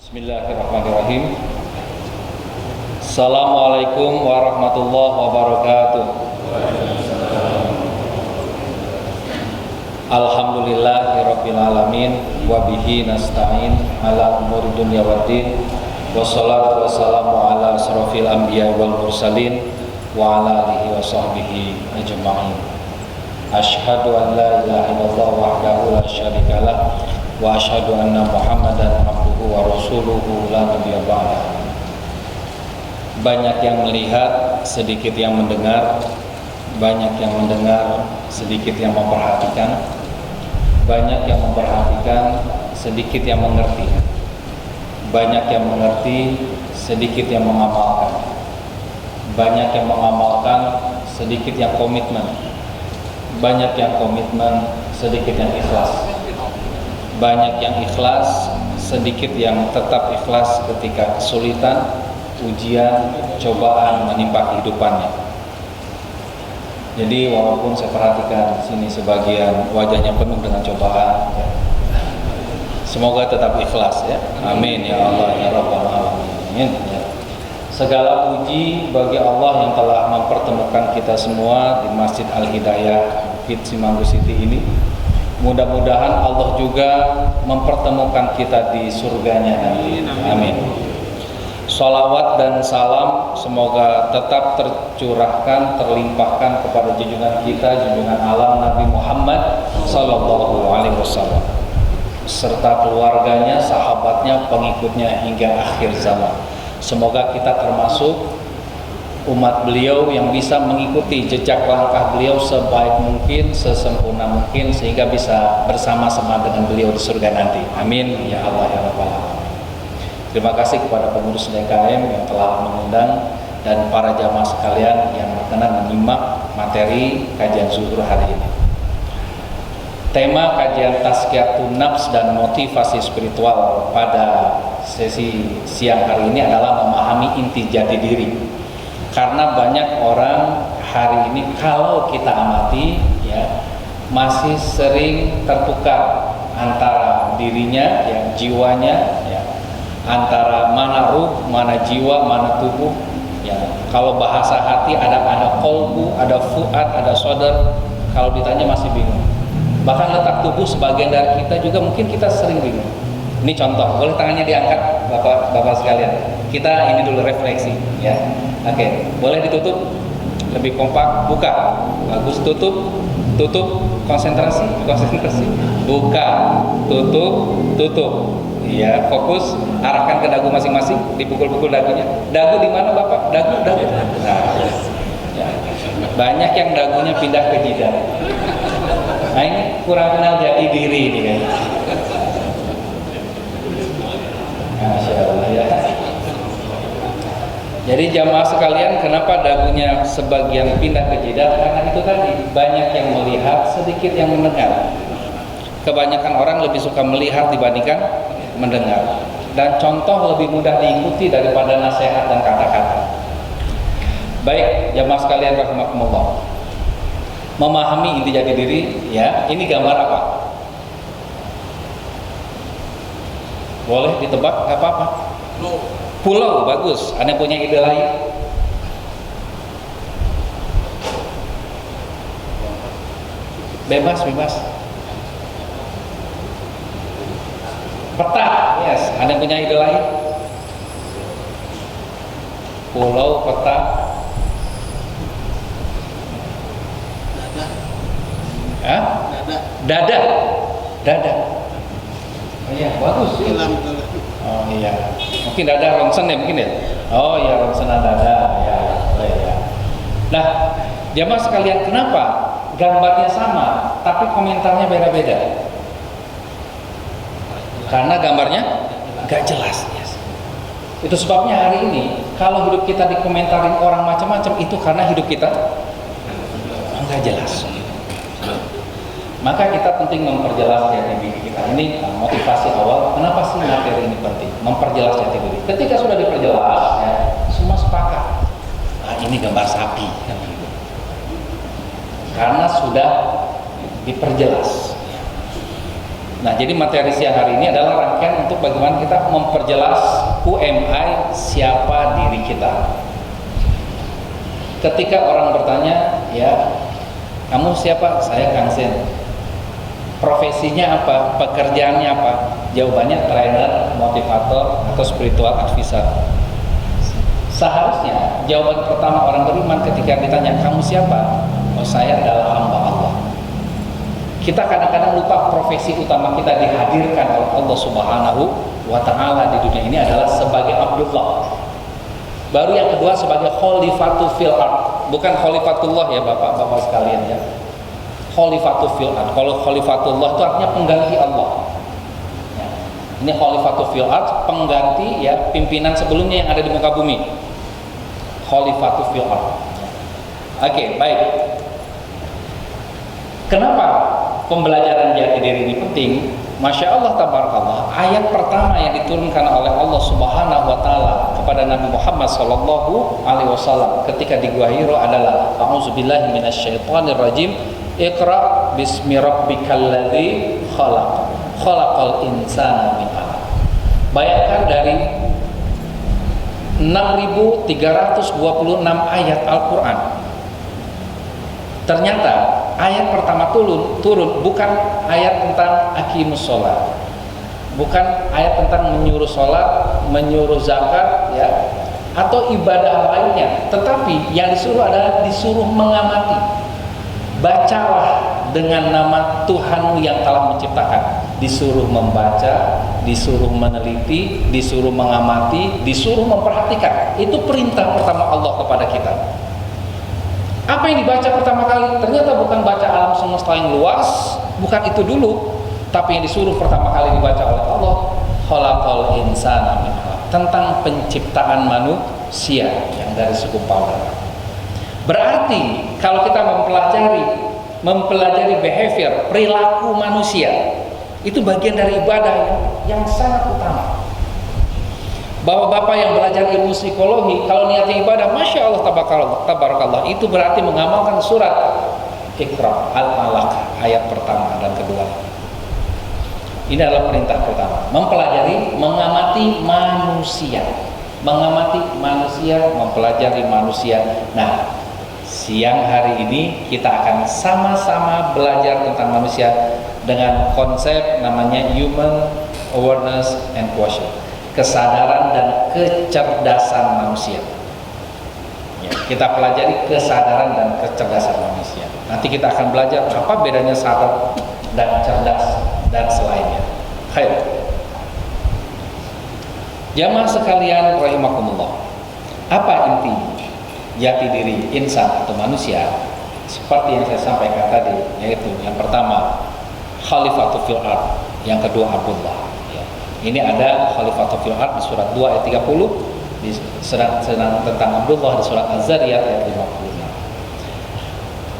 Bismillahirrahmanirrahim. Assalamualaikum warahmatullahi wabarakatuh. Alhamdulillahirabbil alamin wa bihi nasta'in ala umuri dunya waddin. Wassalatu wassalamu ala asrofil anbiya wal mursalin wa ala alihi wa sahbihi ajma'in. Asyhadu an la ilaha illallah wahdahu la syarikalah wa asyhadu anna Muhammadan abduhu wa rasuluhu la nabiyya ba'da. Banyak yang melihat, sedikit yang mendengar. Banyak yang mendengar, sedikit yang memperhatikan. Banyak yang memperhatikan, sedikit yang mengerti. Banyak yang mengerti, sedikit yang mengamalkan. Banyak yang mengamalkan, sedikit yang komitmen. Banyak yang komitmen, sedikit yang ikhlas. Banyak yang ikhlas, sedikit yang tetap ikhlas ketika kesulitan, ujian, cobaan menimpa kehidupannya. Jadi walaupun saya perhatikan di sini sebagian wajahnya penuh dengan cobaan, semoga tetap ikhlas ya. Amin ya Allah ya Rabbal alamin. Segala puji bagi Allah yang telah mempertemukan kita semua di Masjid Al-Hidayah Fit Simanggu City ini. Mudah-mudahan Allah juga mempertemukan kita di surganya nanti. Amin. Sholawat dan salam semoga tetap tercurahkan, terlimpahkan kepada junjungan kita, junjungan alam Nabi Muhammad Sallallahu Alaihi Wasallam, serta keluarganya, sahabatnya, pengikutnya hingga akhir zaman. Semoga kita termasuk umat beliau yang bisa mengikuti jejak langkah beliau sebaik mungkin, sesempurna mungkin, sehingga bisa bersama-sama dengan beliau di surga nanti. Amin ya Allah ya Rabbal alamin. Terima kasih kepada pengurus DKM yang telah mengundang dan para jamaah sekalian yang berkenan menyimak materi kajian zuhur hari ini. Tema kajian tazkiyatun nafs dan motivasi spiritual pada sesi siang hari ini adalah memahami inti jati diri. Karena banyak orang hari ini kalau kita amati ya masih sering tertukar antara dirinya ya, jiwanya ya, antara mana ruh, mana jiwa, mana tubuh ya. Kalau bahasa hati ada kolbu, ada fuad, ada sodar. Kalau ditanya masih bingung. Bahkan letak tubuh sebagian dari kita juga mungkin kita sering bingung. Ini contoh, boleh tangannya diangkat Bapak sekalian. Kita ini dulu refleksi ya. Oke, boleh ditutup, lebih kompak, buka, bagus, tutup, konsentrasi, buka, tutup, iya, fokus, arahkan ke dagu masing-masing, dipukul-pukul dagunya. Dagu di mana Bapak? Dagu. Nah, ya. Banyak yang dagunya pindah ke jidat. Nah ini kurang kenal jati diri ini kan. Masya Allah ya. Jadi jamaah sekalian, kenapa dagunya sebagian pindah ke jidat? Karena itu tadi, banyak yang melihat, sedikit yang mendengar. Kebanyakan orang lebih suka melihat dibandingkan mendengar. Dan contoh lebih mudah diikuti daripada nasihat dan kata-kata. Baik, jamaah sekalian rahimakumullah. Memahami inti jati diri, ya. Ini gambar apa? Boleh ditebak? Gak apa-apa. Pulau, bagus. Anda punya ide lain? Bebas. Peta, yes. Anda punya ide lain? Pulau, peta. Hah? Dada. Oh iya, bagus. Oh iya, mungkin dada ronsen ya mungkin ya. Oh iya, ronsen dada ya. Nah, jamaah sekalian, kenapa gambarnya sama tapi komentarnya beda-beda? Karena gambarnya gak jelas. Yes. Itu sebabnya hari ini kalau hidup kita dikomentarin orang macam-macam itu karena hidup kita gak jelas. Maka kita penting memperjelas jati diri kita. Ini motivasi awal. Kenapa sih materi ini penting? Memperjelas jati diri. Ketika sudah diperjelas, ya, semua sepakat. Nah, ini gambar sapi. Karena sudah diperjelas. Nah, jadi materi siang hari ini adalah rangkaian untuk bagaimana kita memperjelas UMI siapa diri kita. Ketika orang bertanya, ya, kamu siapa? Saya Kang Sen. Profesinya apa? Pekerjaannya apa? Jawabannya trainer, motivator, atau spiritual advisor. Seharusnya jawaban pertama orang beriman ketika ditanya, kamu siapa? Oh, saya adalah hamba Allah. Kita kadang-kadang lupa profesi utama kita dihadirkan oleh Allah Subhanahu wa Ta'ala di dunia ini adalah sebagai Abdullah. Baru yang kedua sebagai Khalifatul fil ard, bukan Khalifatullah ya bapak-bapak sekalian ya. Khalifatul fil ard. Kalau Khalifatullah itu artinya pengganti Allah. Ya. Ini Khalifatul fil ard, pengganti ya pimpinan sebelumnya yang ada di muka bumi. Khalifatul fil ard. Oke, baik. Kenapa pembelajaran jati diri ini penting? Masya Allah tabarakallah, ayat pertama yang diturunkan oleh Allah Subhanahu wa Ta'ala kepada Nabi Muhammad Sallallahu Alaihi Wasallam ketika di Gua Hiro adalah A'udzubillahi minasyaitonirrajim, Iqra bismi rabbikal ladzi khalaq, khalaqal insana min 'alaq. Bayangkan dari 6.326 ayat Al-Quran, ternyata ayat pertama turun bukan ayat tentang aqimus sholat, bukan ayat tentang menyuruh sholat, menyuruh zakat ya, atau ibadah lainnya, tetapi yang disuruh adalah disuruh mengamati. Bacalah dengan nama Tuhanmu yang telah menciptakan. Disuruh membaca, disuruh meneliti, disuruh mengamati, disuruh memperhatikan. Itu perintah pertama Allah kepada kita. Apa yang dibaca pertama kali? Ternyata bukan baca alam semesta yang luas, bukan itu dulu, tapi yang disuruh pertama kali dibaca oleh Allah, khalaqal insana min 'alaq, tentang penciptaan manusia yang dari segumpal darah. Berarti kalau kita mempelajari behavior, perilaku manusia, itu bagian dari ibadah yang sangat utama. Bapak-bapak yang belajar ilmu psikologi, kalau niatnya ibadah, Masya Allah tabarakallah, itu berarti mengamalkan surat Iqra Al-Alaq ayat pertama dan kedua. Ini adalah perintah pertama, mempelajari, mengamati manusia, mempelajari manusia. Nah, siang hari ini kita akan sama-sama belajar tentang manusia dengan konsep namanya Human Awareness and Quotient, kesadaran dan kecerdasan manusia. Ya, kita pelajari kesadaran dan kecerdasan manusia. Nanti kita akan belajar apa bedanya sadar dan cerdas dan selainnya. Baik. Jamaah sekalian rahimakumullah. Apa inti jati diri insan atau manusia? Seperti yang saya sampaikan tadi, yaitu yang pertama Khalifatul fil ard, yang kedua Abdullah. Ini ada Khalifatul fil ard di surat 2 ayat 30, di surat tentang Abdullah di surat Az-Zariyat ayat 56.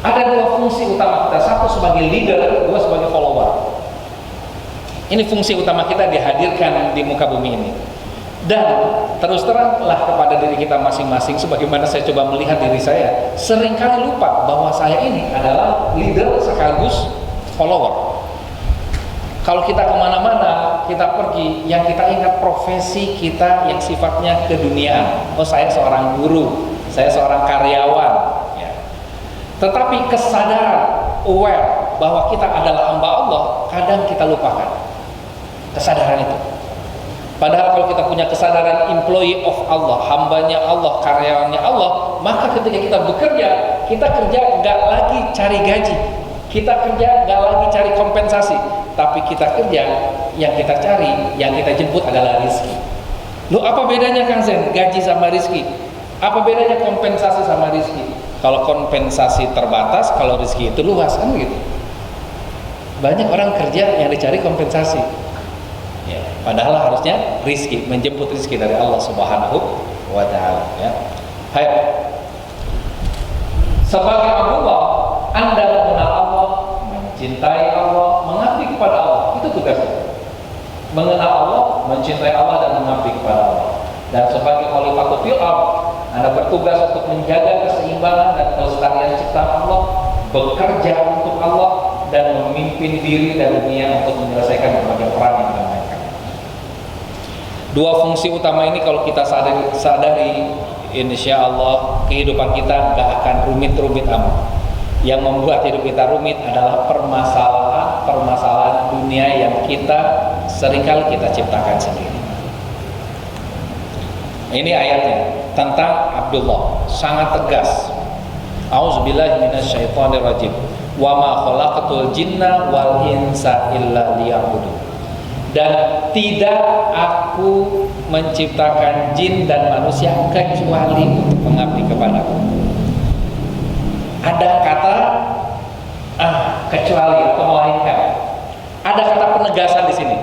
Ada dua fungsi utama kita, satu sebagai leader, dua sebagai follower. Ini fungsi utama kita dihadirkan di muka bumi ini. Dan terus teranglah kepada diri kita masing-masing, sebagaimana saya coba melihat diri saya, seringkali lupa bahwa saya ini adalah leader sekaligus follower. Kalau kita kemana-mana, kita pergi, yang kita ingat profesi kita yang sifatnya keduniaan. Oh, saya seorang guru, saya seorang karyawan ya. Tetapi kesadaran, aware bahwa kita adalah hamba Allah, kadang kita lupakan kesadaran itu. Padahal kalau kita punya kesadaran employee of Allah, hambanya Allah, karyawannya Allah, maka ketika kita bekerja, kita kerja nggak lagi cari gaji, kita kerja nggak lagi cari kompensasi, tapi kita kerja, yang kita cari, yang kita jemput adalah rizki. Loh, apa bedanya Kang Zen? Gaji sama rizki? Apa bedanya kompensasi sama rizki? Kalau kompensasi terbatas, kalau rizki itu luas, kan begitu. Banyak orang kerja yang dicari kompensasi ya, padahal harusnya rizki, menjemput rizki dari Allah Subhanahu wa Ta'ala ya. Hai, sebagai Abdullah, Anda mengenal Allah, mencintai Allah, mengabdi kepada Allah. Itu tugasnya. Mengenal Allah, mencintai Allah, dan mengabdi kepada Allah. Dan sebagai Khalifatul fil ard, Anda bertugas untuk menjaga keseimbangan dan kelestarian ciptaan Allah, bekerja untuk Allah, dan memimpin memimpin diri dan dunia untuk menyelesaikan berbagai peran yang dimainkan. Dua fungsi utama ini kalau kita sadari, insya Allah kehidupan kita gak akan rumit-rumit amat. Yang membuat hidup kita rumit adalah permasalahan dunia yang seringkali kita ciptakan sendiri. Ini ayatnya tentang Abdullah, sangat tegas. A'udzubillahi minasyaitonirrajim. Wa ma khalaqatul jinna wal insa illa liya'budun. Dan tidak aku menciptakan jin dan manusia kecuali untuk mengabdi kepadaku. Ada kata kecuali atau melainkan. Ada kata penegasan di sini.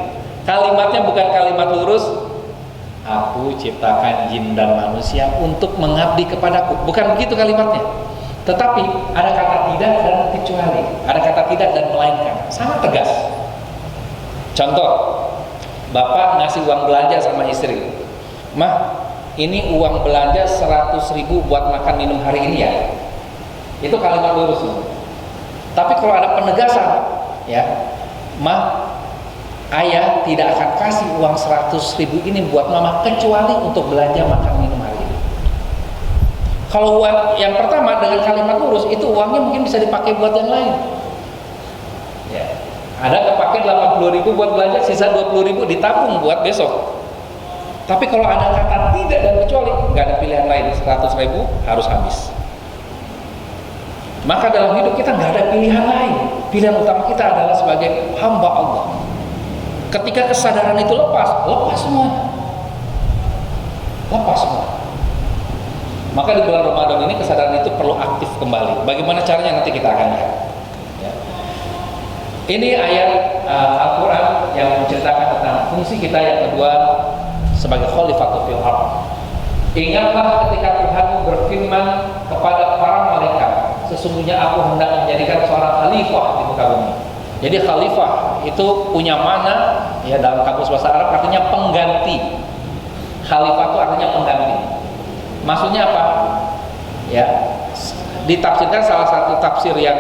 Kalimatnya bukan kalimat lurus. Aku ciptakan jin dan manusia untuk mengabdi kepadaku. Bukan begitu kalimatnya. Tetapi ada kata tidak dan kecuali. Ada kata tidak dan melainkan. Sangat tegas. Contoh, bapak ngasih uang belanja sama istri. Mah, ini uang belanja 100.000 buat makan minum hari ini ya. Itu kalimat lurus. Tapi kalau ada penegasan, ya, mah, ayah tidak akan kasih uang 100.000 ini buat mama kecuali untuk belanja makan minum hari ini. Kalau uang yang pertama dengan kalimat lurus itu uangnya mungkin bisa dipakai buat yang lain. Ya. Ada kepake 80.000 buat belanja, sisa 20.000 ditabung buat besok. Tapi kalau ada kata tidak dan kecuali, nggak ada pilihan lain, 100.000 harus habis. Maka dalam hidup kita nggak ada pilihan lain. Pilihan utama kita adalah sebagai hamba Allah. Ketika kesadaran itu lepas semua. Lepas semua. Maka di bulan Ramadan ini kesadaran itu perlu aktif kembali. Bagaimana caranya nanti kita akan lihat. Ya. Ini ayat Al-Quran yang menceritakan tentang fungsi kita yang kedua sebagai khalifatul fil ardh. Ingatlah ketika Tuhan berfirman kepada para malaikat, sesungguhnya aku hendak menjadikan seorang khalifah di muka bumi. Jadi khalifah itu punya makna ya dalam kamus bahasa Arab artinya pengganti. Khalifah itu artinya pengganti. Maksudnya apa? Ya, ditafsirkan salah satu tafsir yang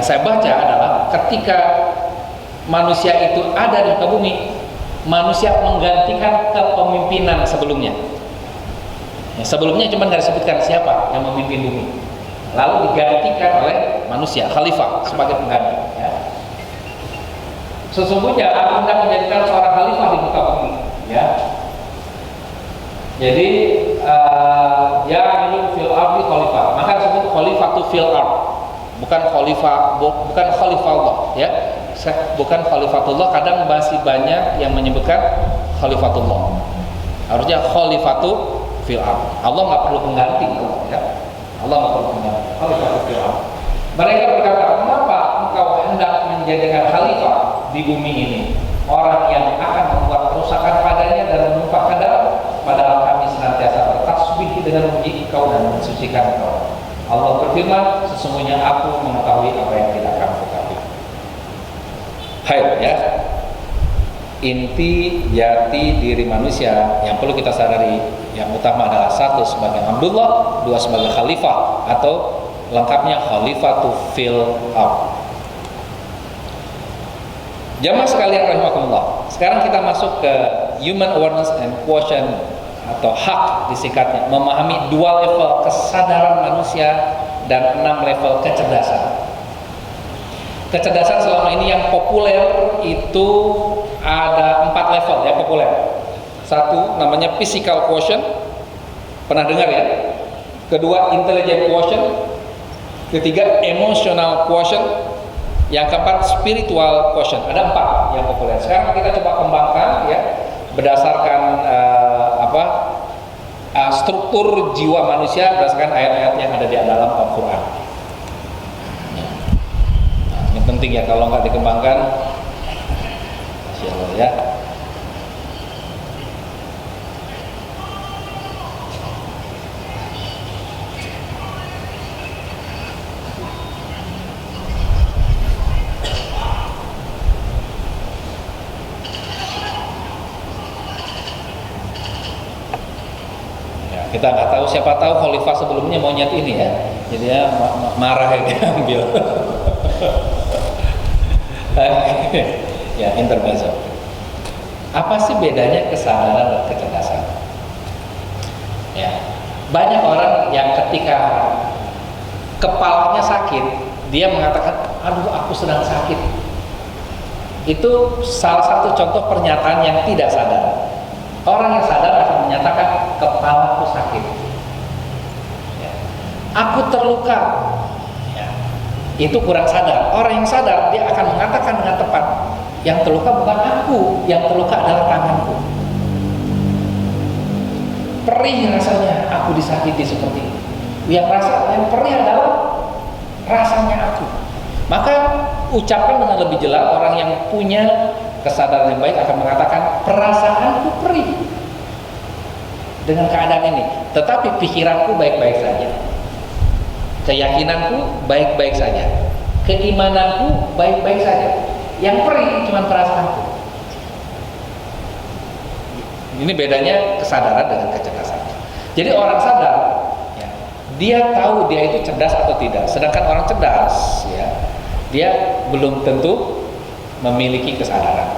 saya baca adalah ketika manusia itu ada di muka bumi, manusia menggantikan kepemimpinan sebelumnya. Ya, sebelumnya cuma nggak disebutkan siapa yang memimpin bumi, lalu digantikan oleh manusia, khalifah sebagai pengganti. Ya. Sesungguhnya aku hendak menjadikan seorang khalifah di muka bumi. Ya. Jadi ya fil ardi khalifah, maka disebut khalifatu fil ard, bukan khalifah Allah. Ya. Bukan khalifatullah, kadang masih banyak yang menyebutkan khalifatullah. Harusnya khalifatu fil ard. Allah nggak perlu pengganti, ya. Allah nggak perlu pengganti. Khalifatu fil ard. Mereka berkata, kenapa engkau hendak menjadikan khalifah di bumi ini, orang yang akan membuat kerusakan padanya dan menumpahkan darah, padahal kami senantiasa bertasbih dengan memuji engkau dan mensucikan engkau. Allah berfirman, sesungguhnya aku mengetahui apa yang tidak kamu ketahui. Hai, ya. Inti jati diri manusia yang perlu kita sadari yang utama adalah satu sebagai Abdullah, dua sebagai khalifah atau lengkapnya khalifatu fil ard. Jamaah sekalian rahimakumullah. Sekarang kita masuk ke human awareness and quotient atau hak disingkatnya, memahami dua level kesadaran manusia dan 6 level kecerdasan. Kecerdasan selama ini yang populer itu ada 4 level ya populer. Satu namanya physical quotient, pernah dengar ya. Kedua intelligent quotient. Ketiga emotional quotient. Yang keempat spiritual quotient. Ada 4 yang populer. Sekarang kita coba kembangkan ya berdasarkan struktur jiwa manusia berdasarkan ayat-ayat yang ada di dalam Al-Quran. Yang penting ya kalau nggak dikembangkan, Masya Allah ya. Kita nggak tahu, siapa tahu khalifah sebelumnya monyet ini ya, jadi ya marah ya ambil. Ya, intermezzo. Apa sih bedanya kesadaran dan kecerdasan? Ya, banyak orang yang ketika kepalanya sakit, dia mengatakan, aduh aku sedang sakit. Itu salah satu contoh pernyataan yang tidak sadar. Orang yang sadar akan menyatakan, kepalaku sakit, ya, aku terluka, ya, itu kurang sadar. Orang yang sadar, dia akan mengatakan dengan tepat, yang terluka bukan aku, yang terluka adalah tanganku. Perih rasanya aku disakiti seperti ini. Yang perih adalah rasanya aku. Maka ucapkan dengan lebih jelas. Orang yang punya kesadaran yang baik akan mengatakan, perasaanku perih dengan keadaan ini, tetapi pikiranku baik-baik saja, keyakinanku baik-baik saja, keimananku baik-baik saja. Yang perih cuma perasaanku. Ini bedanya kesadaran dengan kecerdasan. Jadi orang sadar, ya, dia tahu dia itu cerdas atau tidak. Sedangkan orang cerdas, ya, dia belum tentu memiliki kesadaran.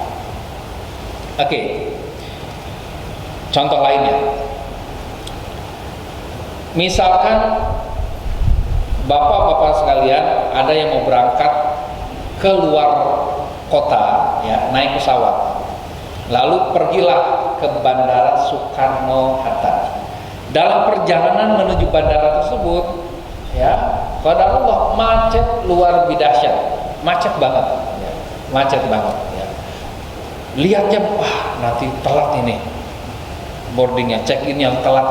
Oke. Contoh lainnya. Misalkan bapak-bapak sekalian ada yang mau berangkat ke luar kota, ya, naik pesawat. Lalu pergilah ke Bandara Soekarno-Hatta. Dalam perjalanan menuju bandara tersebut, ya, qadarullah macet luar biasa, macet banget, ya, macet banget. Ya. Lihat jam, wah nanti telat ini, boardingnya, check-in yang telat.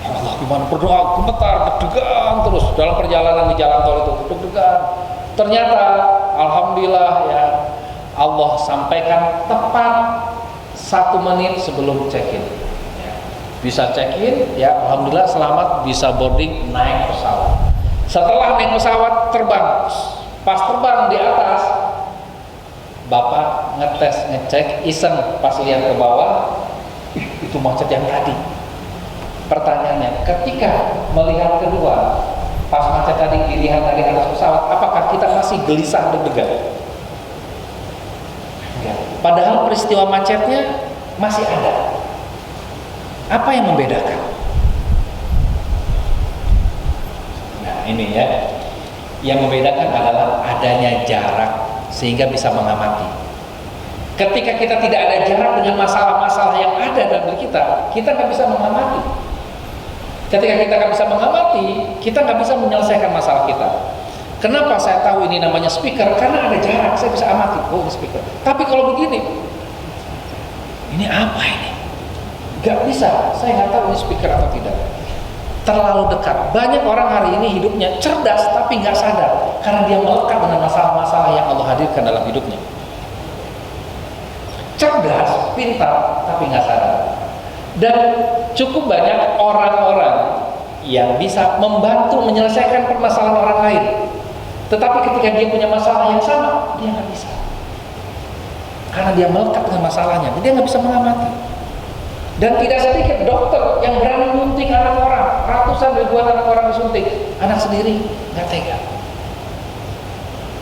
Allah, gimana berdoa, gemetar, deg-degan terus dalam perjalanan di jalan tol itu, deg-degan. Ternyata, alhamdulillah, ya, Allah sampaikan tepat 1 menit sebelum check-in. Ya. Bisa check-in, ya, alhamdulillah selamat, bisa boarding, naik pesawat. Setelah naik pesawat, terbang. Pas terbang di atas, bapak ngetes, ngecek, iseng pas lihat ke bawah, itu macet yang tadi. Pertanyaannya, ketika melihat kedua, pas macet tadi dilihat dari atas pesawat, apakah kita masih gelisah deg-degan? Padahal peristiwa macetnya masih ada. Apa yang membedakan? Nah ini ya, yang membedakan adalah adanya jarak sehingga bisa mengamati. Ketika kita tidak ada jarak dengan masalah-masalah yang ada dalam diri kita nggak bisa mengamati. Ketika kita nggak bisa mengamati, kita nggak bisa menyelesaikan masalah kita. Kenapa saya tahu ini namanya speaker? Karena ada jarak, saya bisa amati. Oh, ini speaker. Tapi kalau begini, ini apa ini? Gak bisa, saya nggak tahu ini speaker atau tidak. Terlalu dekat. Banyak orang hari ini hidupnya cerdas tapi nggak sadar karena dia melekat dengan masalah-masalah yang Allah hadirkan dalam hidupnya. Cerdas, pintar, tapi nggak sadar. Dan cukup banyak orang-orang yang bisa membantu menyelesaikan permasalahan orang lain. Tetapi ketika dia punya masalah yang sama, dia nggak bisa. Karena dia melekat dengan masalahnya, dia nggak bisa mengamati. Dan tidak sedikit dokter yang berani menyuntik anak orang, ratusan ribuan anak orang disuntik, anak sendiri nggak tega.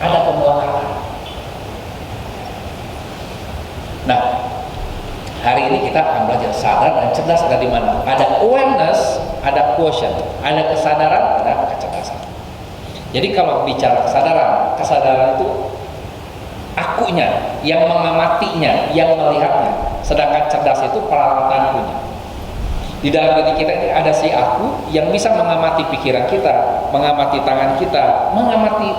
Ada pembuangan. Nah, hari ini kita akan belajar sadar dan cerdas ada di mana. Ada awareness, ada quotient, ada kesadaran, ada kecerdasan. Jadi kalau bicara kesadaran itu akunya, yang mengamatinya, yang melihatnya. Sedangkan cerdas itu peralatan punya. Di dalam diri kita ini ada si aku yang bisa mengamati pikiran kita, mengamati tangan kita, mengamati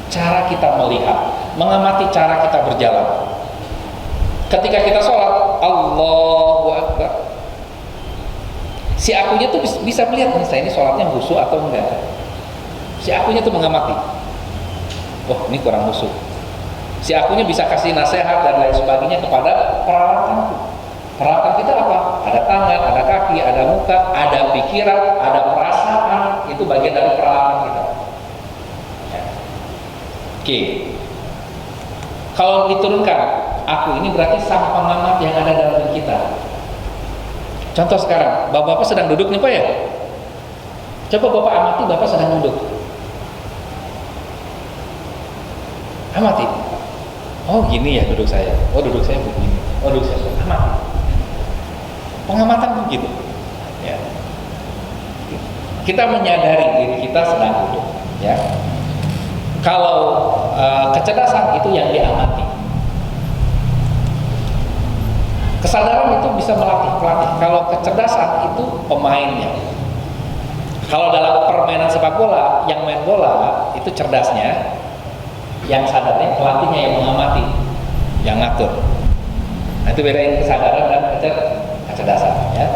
cara kita melihat, mengamati cara kita berjalan. Ketika kita sholat, Allahu Akbar, si akunya tuh bisa melihat nih, saya ini sholatnya khusyuk atau enggak. Si akunya tuh mengamati, oh ini kurang khusyuk. Si akunya bisa kasih nasihat dan lain sebagainya kepada peralatanku. Peralatan kita apa? Ada tangan, ada kaki, ada muka, ada pikiran, ada perasaan. Itu bagian dari peralatan kita. Ya. Oke. Kalau diturunkan, aku ini berarti sang pengamat yang ada dalam diri kita. Contoh sekarang, bapak-bapak sedang duduk nih Pak ya. Coba bapak amati, bapak sedang duduk. amati. Oh gini ya duduk saya. Oh duduk saya begini. Oh duduk saya begini. Amati. Pengamatan begitu. Ya. Kita menyadari diri kita sedang duduk. Ya. Kalau kecerdasan itu yang diamati. Kesadaran itu bisa pelatih. Kalau kecerdasan itu pemainnya. Kalau dalam permainan sepak bola, yang main bola itu cerdasnya, yang sadarnya pelatihnya yang mengamati, yang ngatur. Nah, itu bedain kesadaran dan kecerdasan. Ya.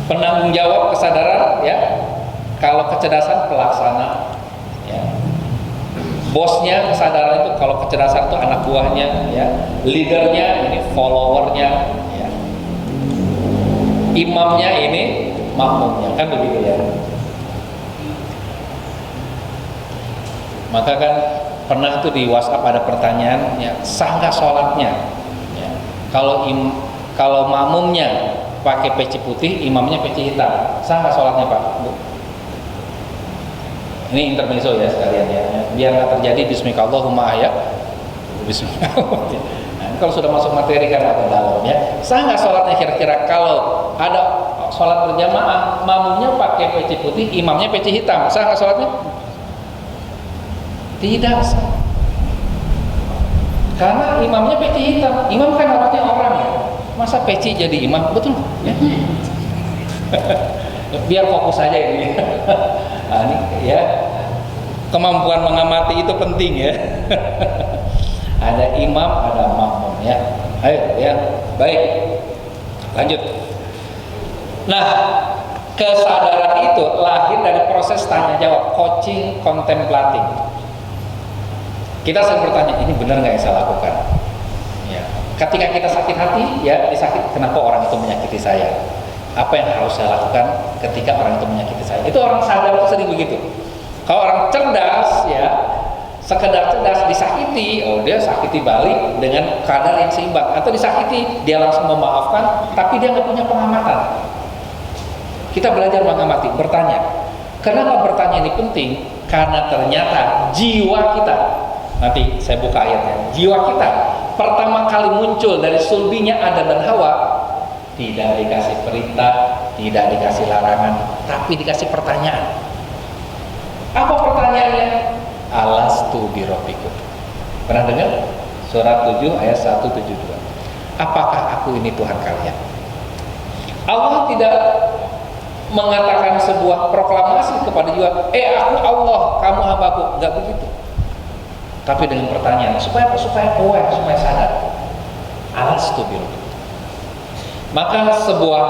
Penanggung jawab kesadaran, ya. Kalau kecerdasan pelaksana, ya. Bosnya kesadaran itu, kalau kecerdasan itu anak buahnya, ya. Leadernya ini followernya, ya. Imamnya ini makmumnya, kan begitu ya. Maka kan pernah tuh di WhatsApp ada pertanyaan, ya, sah nggak sholatnya? Ya. Kalau makmumnya pakai peci putih, imamnya peci hitam, sah nggak sholatnya Pak? Bu? Ini intermezzo ya sekalian ya, biar nggak terjadi bismillahirrahmanirrahim ya. Bismillahirrahmanirrahim. Nah, kalau sudah masuk materi kan agak dalam ya. Sah nggak sholatnya kira-kira kalau ada sholat berjamaah, makmumnya pakai peci putih, imamnya peci hitam, sah nggak sholatnya? Tidak sah. Karena imamnya peci hitam, imam kan harusnya orang ya. Masa peci jadi imam, betul? Ya. Biar fokus saja ini. Nah, ini ya, kemampuan mengamati itu penting ya. Ada imam, ada makmum ya. Ayo ya, baik. Lanjut. Nah, kesadaran itu lahir dari proses tanya jawab, coaching contemplating. Kita sering bertanya, ini benar nggak yang saya lakukan? Ya. Ketika kita sakit hati, ya disakit, kenapa orang itu menyakiti saya? Apa yang harus saya lakukan ketika orang itu menyakiti saya? Itu orang sadar itu sering begitu. Kalau orang cerdas, ya sekedar cerdas disakiti, oh dia sakiti balik dengan kadar yang seimbang. Atau disakiti, dia langsung memaafkan, tapi dia nggak punya pengamatan. Kita belajar mengamati, bertanya. Kenapa bertanya ini penting? Karena ternyata jiwa kita, nanti saya buka ayatnya, jiwa kita pertama kali muncul dari sulbinya Adam dan Hawa, tidak dikasih perintah, tidak dikasih larangan, tapi dikasih pertanyaan. Apa pertanyaannya? Alastu birabbikum. Pernah dengar? Surat 7 ayat 172. Apakah aku ini Tuhan kalian? Allah tidak mengatakan sebuah proklamasi kepada jiwa, aku Allah, kamu hambaku, enggak begitu. Tapi dengan pertanyaan, supaya aware, supaya sadar. Alastu birabbikum. Maka sebuah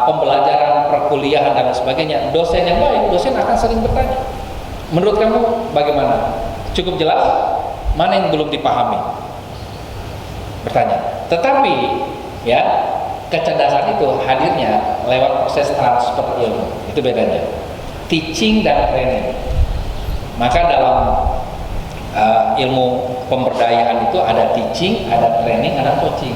pembelajaran perkuliahan dan sebagainya, dosen yang baik, dosen akan sering bertanya, menurut kamu bagaimana? Cukup jelas? Mana yang belum dipahami? Bertanya. Tetapi ya, kecerdasan itu hadirnya lewat proses transfer ilmu. Itu bedanya. Teaching dan training. Maka dalam ilmu pemberdayaan itu ada teaching, ada training, ada coaching.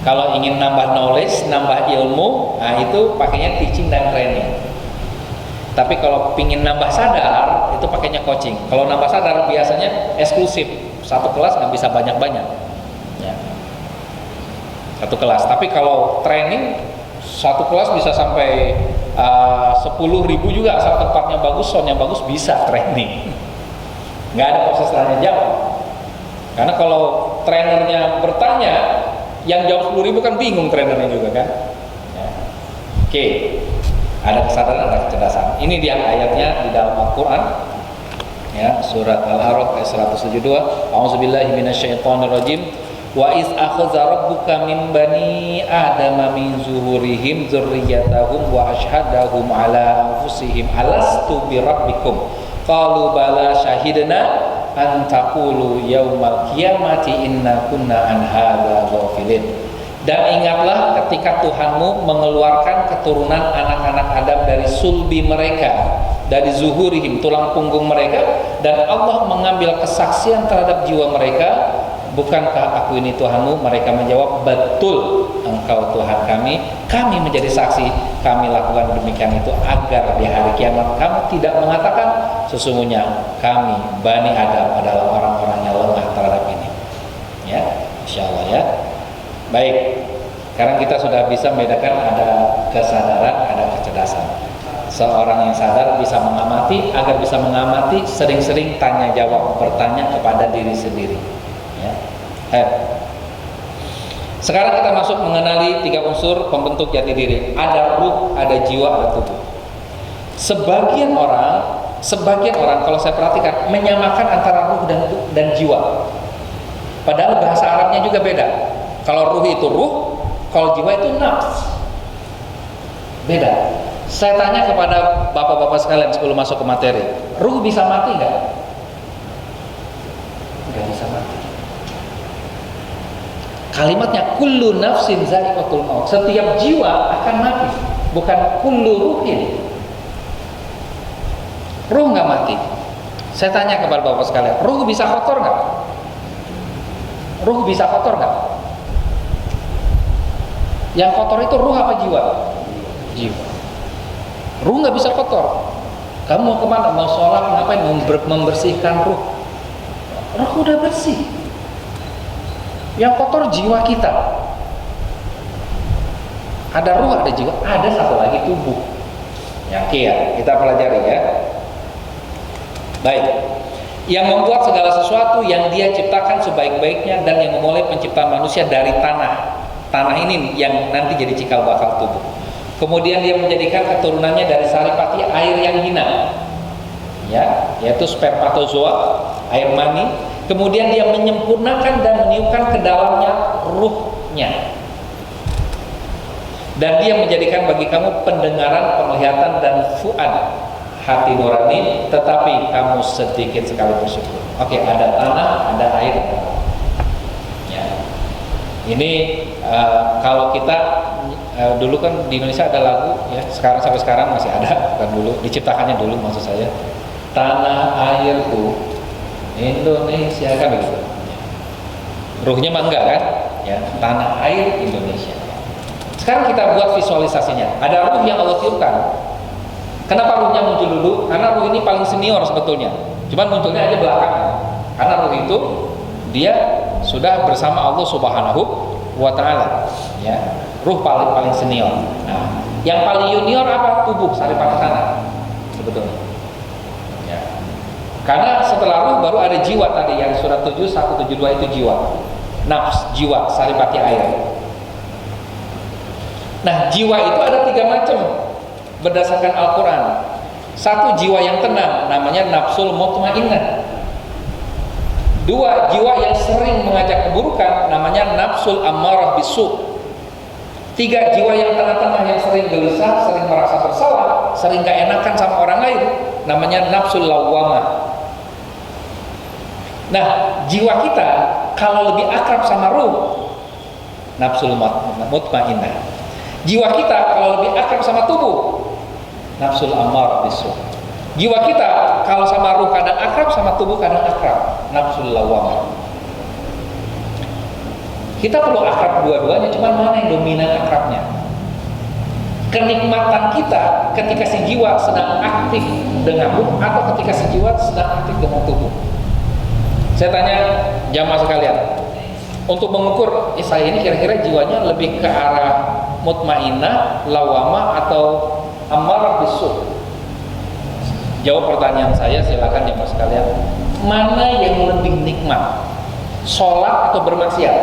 Kalau ingin nambah knowledge, nambah ilmu, nah itu pakainya teaching dan training. Tapi kalau ingin nambah sadar, itu pakainya coaching. Kalau nambah sadar biasanya eksklusif, satu kelas nggak bisa banyak-banyak. Ya. Satu kelas. Tapi kalau training, satu kelas bisa sampai 10.000 juga, asal tempatnya bagus, soundnya bagus, bisa training. Nggak ada proses tanya jawab. Karena kalau trainernya bertanya, yang jawab 10.000 kan bingung trainernya juga kan. Ya. Oke. Ada kesadaran, ada kecerdasan. Ini dia ayatnya di dalam Al-Quran, ya, surat Al-A'raf ayat 172. A'udzubillahi minasyaitonirrajim. Wa iz akhadha rabbuka min bani adama min zuhurihim dzurriyyatahum wa ashhadahum ala anfusihim alastu birabbikum qalu bala syahidna an taqulu yaumal qiyamati inna kunna an hadza ghafilin. Dan ingatlah ketika Tuhanmu mengeluarkan keturunan anak-anak Adam dari sulbi mereka, dari zuhurihim, tulang punggung mereka, dan Allah mengambil kesaksian terhadap jiwa mereka bukankah aku ini Tuhanmu? Mereka menjawab, betul engkau Tuhan kami. Kami menjadi saksi, kami lakukan demikian itu agar di hari kiamat kamu tidak mengatakan sesungguhnya kami Bani Adam adalah orang-orang yang lemah terhadap ini. Ya, insya Allah ya. Baik, sekarang kita sudah bisa membedakan ada kesadaran, ada kecerdasan. Seorang yang sadar bisa mengamati, agar bisa mengamati sering-sering tanya jawab, bertanya kepada diri sendiri. Ya. Sekarang kita masuk mengenali 3 unsur pembentuk jati diri. Ada ruh, ada jiwa, ada tubuh. Sebagian orang kalau saya perhatikan menyamakan antara ruh dan jiwa. Padahal bahasa Arabnya juga beda. Kalau ruh itu ruh, kalau jiwa itu nafs. Beda. Saya tanya kepada bapak-bapak sekalian sebelum masuk ke materi, ruh bisa mati nggak? Nggak bisa mati. Kalimatnya kullu nafsin za'iqatul maut. Setiap jiwa akan mati, bukan kullu ruhin. Ruh nggak mati. Saya tanya kepada bapak sekalian, ruh bisa kotor nggak? Ruh bisa kotor nggak? Yang kotor itu ruh apa jiwa? Jiwa. Ruh nggak bisa kotor. Kamu mau kemana? Mau sholat, ngapain? Membersihkan ruh. Ruh udah bersih. Yang kotor jiwa kita. Ada ruh, ada jiwa, ada satu lagi tubuh. Ya, kita pelajari ya. Baik. Yang membuat segala sesuatu yang Dia ciptakan sebaik-baiknya dan yang memulai penciptaan manusia dari tanah. Tanah ini yang nanti jadi cikal bakal tubuh. Kemudian Dia menjadikan keturunannya dari saripati air yang hina, ya, yaitu spermatozoa, air mani. Kemudian Dia menyempurnakan dan meniupkan ke dalamnya ruhnya. Dan Dia menjadikan bagi kamu pendengaran, penglihatan dan fuad, hati nurani, tetapi kamu sedikit sekali bersyukur. Oke, ada tanah, ada air. Ya. Ini kalau kita dulu kan di Indonesia ada lagu ya, sekarang sampai sekarang masih ada, bukan dulu, diciptakannya dulu maksud saya. Tanah airku Indonesia, kan begitu. Ruhnya mah enggak kan? Ya, tanah air Indonesia. Sekarang kita buat visualisasinya. Ada ruh yang Allah tiupkan. Kenapa ruhnya muncul dulu? Karena ruh ini paling senior sebetulnya. Cuman munculnya aja belakangan. Karena ruh itu dia sudah bersama Allah Subhanahu wa Ta'ala. Ya. Ruh paling senior. Nah, yang paling junior apa? Tubuh, saripati tanah. Sebetulnya. Ya. Karena setelah ruh baru ada jiwa tadi yang surat 7 172 itu jiwa. Nafs, jiwa, saripati air. Nah, jiwa itu ada 3 macam berdasarkan Al-Quran. Satu, jiwa yang tenang, namanya nafsul mutmainnah. 2, jiwa yang sering mengajak keburukan, namanya nafsul ammarah bisu. 3, jiwa yang tengah-tengah yang sering gelisah, sering merasa bersalah, sering gak enakan sama orang lain, namanya nafsul lawwamah. Nah, jiwa kita kalau lebih akrab sama ruh, nafsul mutmainnah. Jiwa kita kalau lebih akrab sama tubuh, nafsul ammarah bisu. Jiwa kita kalau sama ruh kadang akrab, sama tubuh kadang akrab, nafsul lawwamah. Kita perlu akrab dua-duanya, cuma mana yang dominan akrabnya? Kenikmatan kita ketika si jiwa sedang aktif dengan ruh atau ketika si jiwa sedang aktif dengan tubuh? Saya tanya jamaah sekalian, untuk mengukur saya ini kira-kira jiwanya lebih ke arah mutmainnah, lawamah atau ammarah bisu? Jawab pertanyaan saya, silakan jamaah sekalian. Mana yang lebih nikmat? Sholat atau bermaksiat?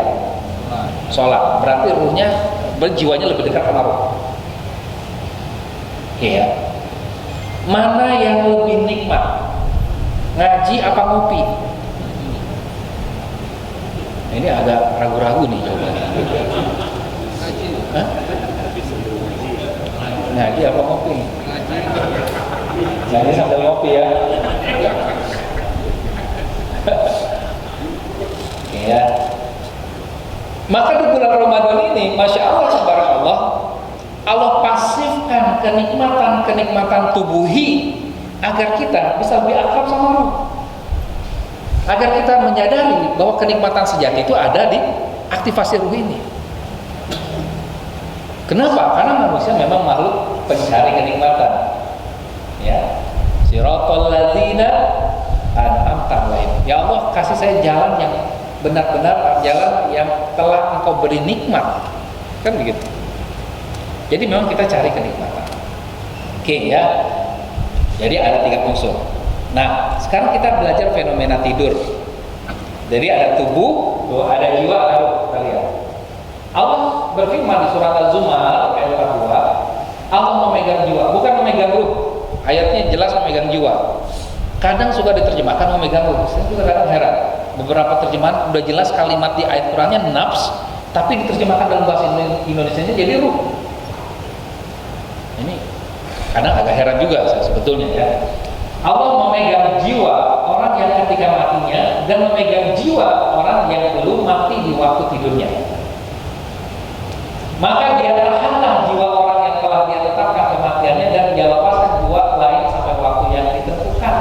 Sholat, berarti ruhnya, berjiwanya lebih dekat sama ruh. Iya. Mana yang lebih nikmat? Ngaji apa ngopi? Ini agak ragu-ragu nih jawabannya. Hah? Ngaji apa ngopi? Ngaji sambil ngopi ya. Ya. Maka di bulan Ramadan ini, Masya Allah, Subhanallah, Allah pasifkan kenikmatan-kenikmatan tubuhi agar kita bisa lebih akrab sama ruh. agar kita menyadari bahwa kenikmatan sejati itu ada di aktivasi ruh ini. Kenapa? Karena manusia memang makhluk pencari kenikmatan. Ya, siratal ladzina an'amta alaihim. Ya Allah, kasih saya jalan yang benar-benar, jalan yang telah Engkau beri nikmat. Kan begitu. Jadi memang kita cari kenikmatan. Oke ya. Jadi ada 3 unsur. Nah, sekarang kita belajar fenomena tidur. Jadi ada tubuh, ada jiwa, ada ruh. Kita lihat. Allah berfirman di surat Az-Zumar ayat 42, Allah memegang jiwa, bukan memegang ruh. Ayatnya jelas memegang jiwa. Kadang suka diterjemahkan memegang ruh. Saya juga kadang heran. Beberapa terjemahan udah jelas kalimat di ayat Qur'annya nafs, tapi diterjemahkan dalam bahasa Indonesianya jadi ruh. Ini kadang agak heran juga saya sebetulnya ya. Allah memegang jiwa orang yang ketika matinya dan memegang jiwa orang yang belum mati di waktu tidurnya. Maka dia tahanlah jiwa orang yang telah dia tetapkan kematiannya dan dia lepaskan jiwa lain sampai waktu yang ditentukan.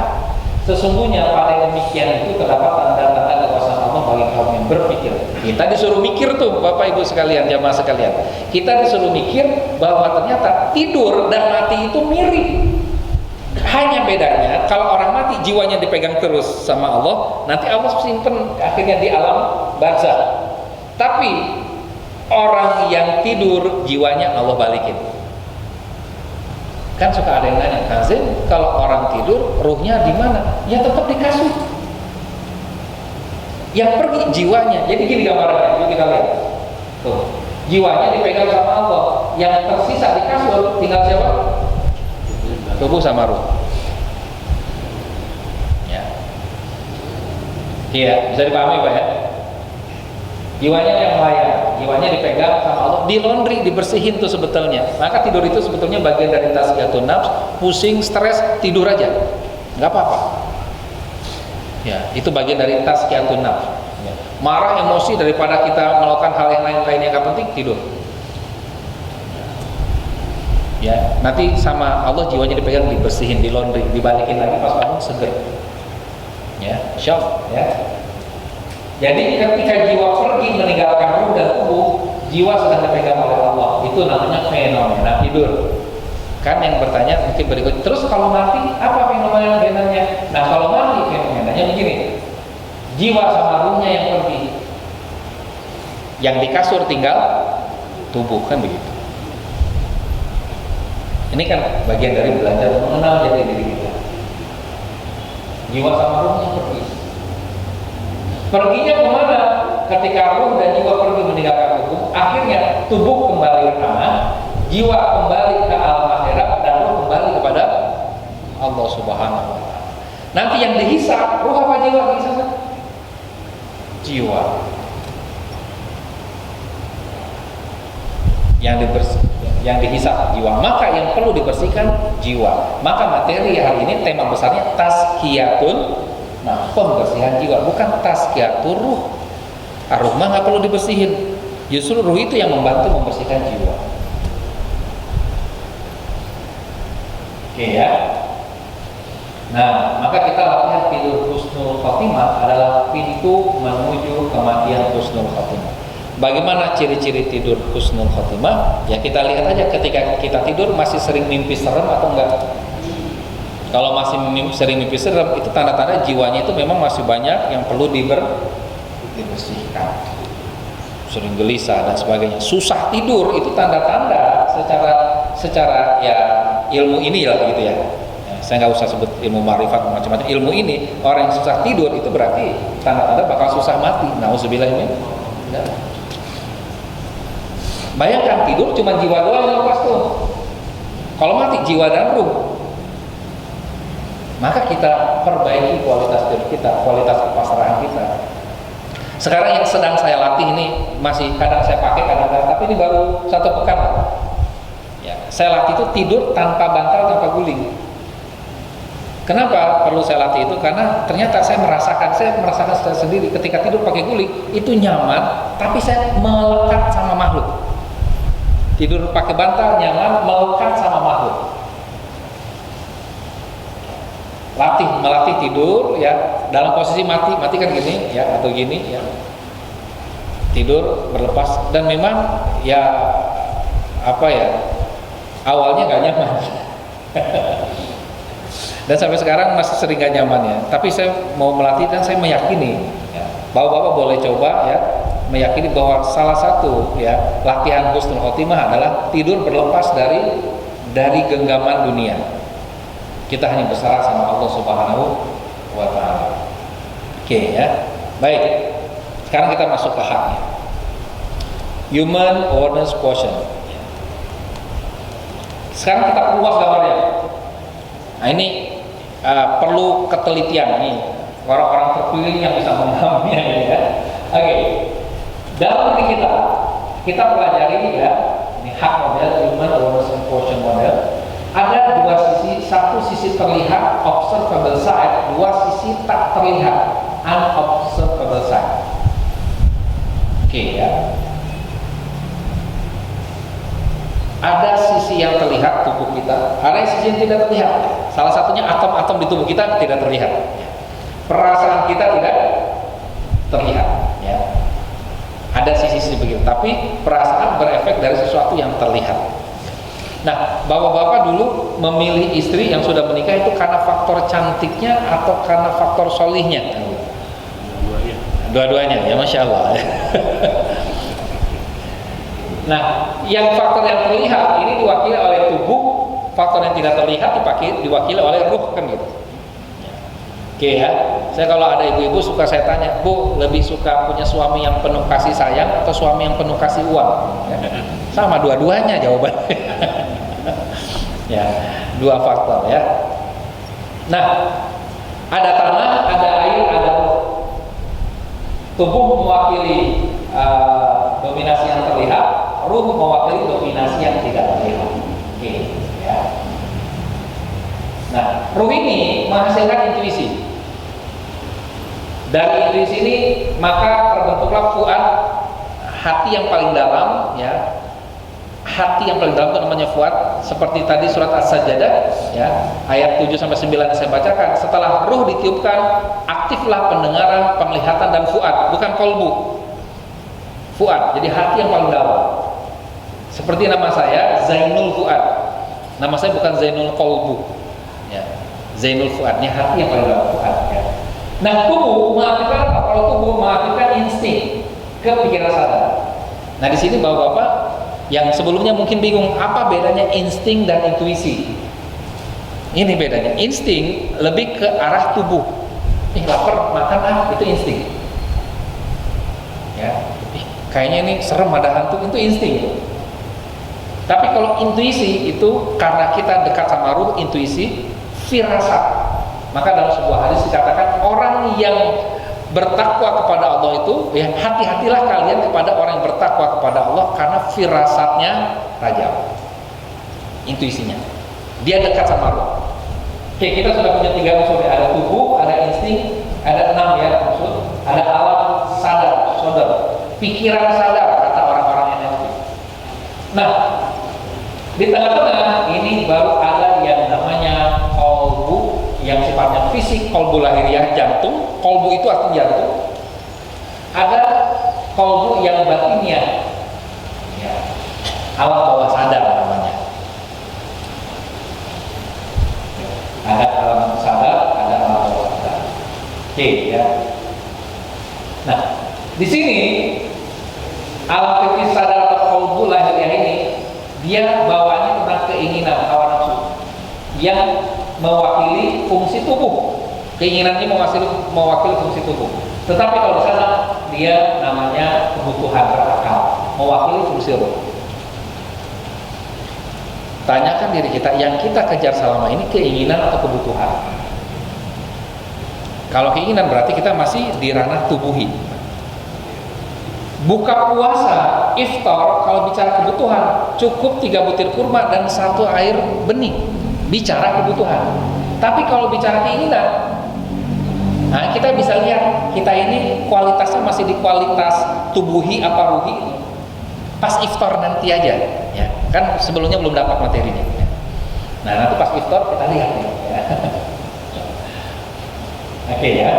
Sesungguhnya pada demikian itu terdapat tanda-tanda kekuasaan Allah bagi kaum yang berpikir. Kita disuruh mikir tuh Bapak Ibu sekalian, jamaah sekalian. Kita disuruh mikir bahwa ternyata tidur dan mati itu mirip. Hanya bedanya kalau orang mati jiwanya dipegang terus sama Allah, nanti Allah simpen akhirnya di alam barzakh. Tapi orang yang tidur jiwanya Allah balikin. Kan suka ada yang nanya, Kazim, kalau orang tidur ruhnya di mana? Ya tetap di kasur. Yang pergi jiwanya. Jadi gini gambarannya, yuk kita lihat. Tuh, jiwanya dipegang sama Allah. Yang tersisa di kasur tinggal siapa? Tubuh sama ruh. Ya. Iya, bisa dipahami Pak ya? Jiwanya yang layak, jiwanya dipegang sama Allah, di laundry, dibersihin tuh sebetulnya. Maka tidur itu sebetulnya bagian dari tazkiyatun nafs. Pusing, stres, tidur aja, nggak apa-apa. Ya, itu bagian dari tazkiyatun nafs. Ya. Marah, emosi daripada kita melakukan hal yang lain yang nggak penting, tidur. Ya, nanti sama Allah jiwanya dipegang, dibersihin, di laundry, dibalikin lagi pas bangun seger. Ya, syaf, ya. Jadi ketika jiwa pergi meninggalkan ruh dan tubuh, jiwa sedang dipegang oleh Allah. Itu namanya fenomena tidur. Kan yang bertanya mungkin berikut, terus kalau mati apa fenomenanya? Nah kalau mati fenomenanya begini, jiwa sama ruhnya yang pergi, yang di kasur tinggal tubuh, kan begitu. Ini kan bagian dari belajar mengenal jati diri kita. Jiwa sama ruhnya pergi. Perginya kemana? Ketika ruh dan jiwa pergi meninggalkan tubuh, akhirnya tubuh kembali ke tanah, jiwa kembali ke alam akhirat, dan ruh kembali kepada Allah Subhanahu wa Ta'ala. Nanti yang dihisab, ruh apa jiwa dihisab? Jiwa. Yang dihisab jiwa. Maka yang perlu dibersihkan jiwa. Maka materi hari ini tema besarnya tazkiyatun. Nah, pembersihan jiwa, bukan tazkiyatun ruh. Ruh mah nggak perlu dibersihin. Justru ruh itu yang membantu membersihkan jiwa. Oke ya. Nah, maka kita latihan tidur husnul khotimah adalah pintu menuju kematian husnul khotimah. Bagaimana ciri-ciri tidur husnul khotimah? Ya kita lihat aja ketika kita tidur masih sering mimpi serem atau enggak. Kalau masih sering mimpi serem, itu tanda-tanda jiwanya itu memang masih banyak yang perlu dibersihkan. Sering gelisah dan sebagainya. Susah tidur itu tanda-tanda secara ya ilmu ini lah gitu ya. Saya nggak usah sebut ilmu ma'rifat macam-macam. Ilmu ini orang yang susah tidur itu berarti tanda-tanda bakal susah mati. Nauzubillah ini. Bayangkan tidur cuma jiwa doang yang lepas tuh. Kalau mati jiwa dan ruh. Maka kita perbaiki kualitas diri kita, kualitas kepasrahan kita. Sekarang yang sedang saya latih ini masih kadang saya pakai kadang-kadang, tapi ini baru 1 pekan. Ya, saya latih itu tidur tanpa bantal, tanpa guling. Kenapa perlu saya latih itu? Karena ternyata saya merasakan secara sendiri ketika tidur pakai guling itu nyaman, tapi saya melekat sama makhluk. Tidur pakai bantal nyaman, melekat sama makhluk. melatih tidur ya dalam posisi mati kan gini ya atau gini ya, tidur berlepas. Dan memang ya apa ya, awalnya nggak nyaman dan sampai sekarang masih sering nggak nyaman ya, tapi saya mau melatih dan saya meyakini ya, bapak-bapak boleh coba ya, meyakini bahwa salah satu ya latihan husnul khotimah adalah tidur berlepas dari genggaman dunia. Kita hanya berserah sama Allah Subhanahu wa Ta'ala. Oke ya, baik. Sekarang kita masuk ke haknya. Human awareness quotient. Sekarang kita perluas gambarnya. Nah ini perlu ketelitian nih orang-orang terpilih yang bisa memahaminya ya. Oke. Dalam diri kita pelajari ya, ini hak model, human awareness quotient model. Ada dua sisi, satu sisi terlihat observable side, dua sisi tak terlihat unobservable side. Oke ya. Ada sisi yang terlihat tubuh kita, ada sisi yang tidak terlihat. Salah satunya atom-atom di tubuh kita tidak terlihat. Perasaan kita tidak terlihat. Ya. Ada sisi-sisi begitu, tapi perasaan berefek dari sesuatu yang terlihat. Nah, bapak-bapak dulu memilih istri yang sudah menikah itu karena faktor cantiknya atau karena faktor solihnya? Dua-duanya, ya Masya Allah. Nah, yang faktor yang terlihat ini diwakili oleh tubuh, faktor yang tidak terlihat diwakili oleh ruh, kan gitu. Oke ya, saya kalau ada ibu-ibu suka saya tanya, Bu, lebih suka punya suami yang penuh kasih sayang atau suami yang penuh kasih uang? Sama dua-duanya jawabannya. Ya, dua faktor ya. Nah, ada tanah, ada air, ada ruh. Tubuh mewakili dominasi yang terlihat, ruh mewakili dominasi yang tidak terlihat. Oke, ya. Nah, ruh ini menghasilkan intuisi. Dari intuisi ini maka terbentuklah fuad, hati yang paling dalam ya. Hati yang paling dalam itu namanya fuad. Seperti tadi surat As-Sajdah ya, ayat 7 sampai 9 yang saya bacakan. Setelah ruh ditiupkan, aktiflah pendengaran, penglihatan dan fuad, bukan kolbu. Fuad, jadi hati yang paling dalam. Seperti nama saya Zainul Fuad. Nama saya bukan Zainul Kolbu. Ya. Zainul Fuadnya hati yang paling dalam, fuad ya. Nah, tubuh mengaktifkan apa? Kalau tubuh mengaktifkan insting, kepikiran sadar. Nah, di sini bapak-bapak yang sebelumnya mungkin bingung apa bedanya insting dan intuisi. Ini bedanya. Insting lebih ke arah tubuh. Lapar, makan itu insting. Ya, kayaknya ini serem ada hantu, itu insting. Tapi kalau intuisi itu karena kita dekat sama ruh, intuisi, firasat. Maka dalam sebuah hadis dikatakan orang yang bertakwa kepada Allah itu ya, hati-hatilah kalian kepada orang yang bertakwa kepada Allah karena firasatnya tajam, intuisinya, dia dekat sama roh. Oke, kita sudah punya 3 unsur, ada tubuh, ada insting, ada 6 ya unsur, ada alam sadar, pikiran sadar kata orang-orang yang NLP. Nah, di tengah-tengah ini baru ada yang namanya kolbu yang sifatnya fisik, kolbu lahiriah jantung. Kolbu itu artinya jantung. Ada kolbu yang batiniah ya, alam bawah sadar namanya. Ada alam sadar, ada alam bawah sadar. Oke ya. Nah, di sini alam fikih sadar atau kolbu lahiriah ini dia bawaannya tentang keinginan, hawa nafsu yang mewakili fungsi tubuh. Keinginan ini mewakili fungsi tubuh. Tetapi kalau di sana dia namanya kebutuhan berakal, mewakili fungsi ruh. Tanyakan diri kita, yang kita kejar selama ini keinginan atau kebutuhan? Kalau keinginan berarti kita masih di ranah tubuhi. Buka puasa, iftar, kalau bicara kebutuhan cukup 3 butir kurma dan 1 air bening, bicara kebutuhan. Tapi kalau bicara keinginan, nah kita bisa lihat kita ini kualitasnya masih di kualitas tubuhi apa ruhi. Pas iftar nanti aja ya, kan sebelumnya belum dapat materinya ya. Nah nanti pas iftar kita lihat ya. Oke ya.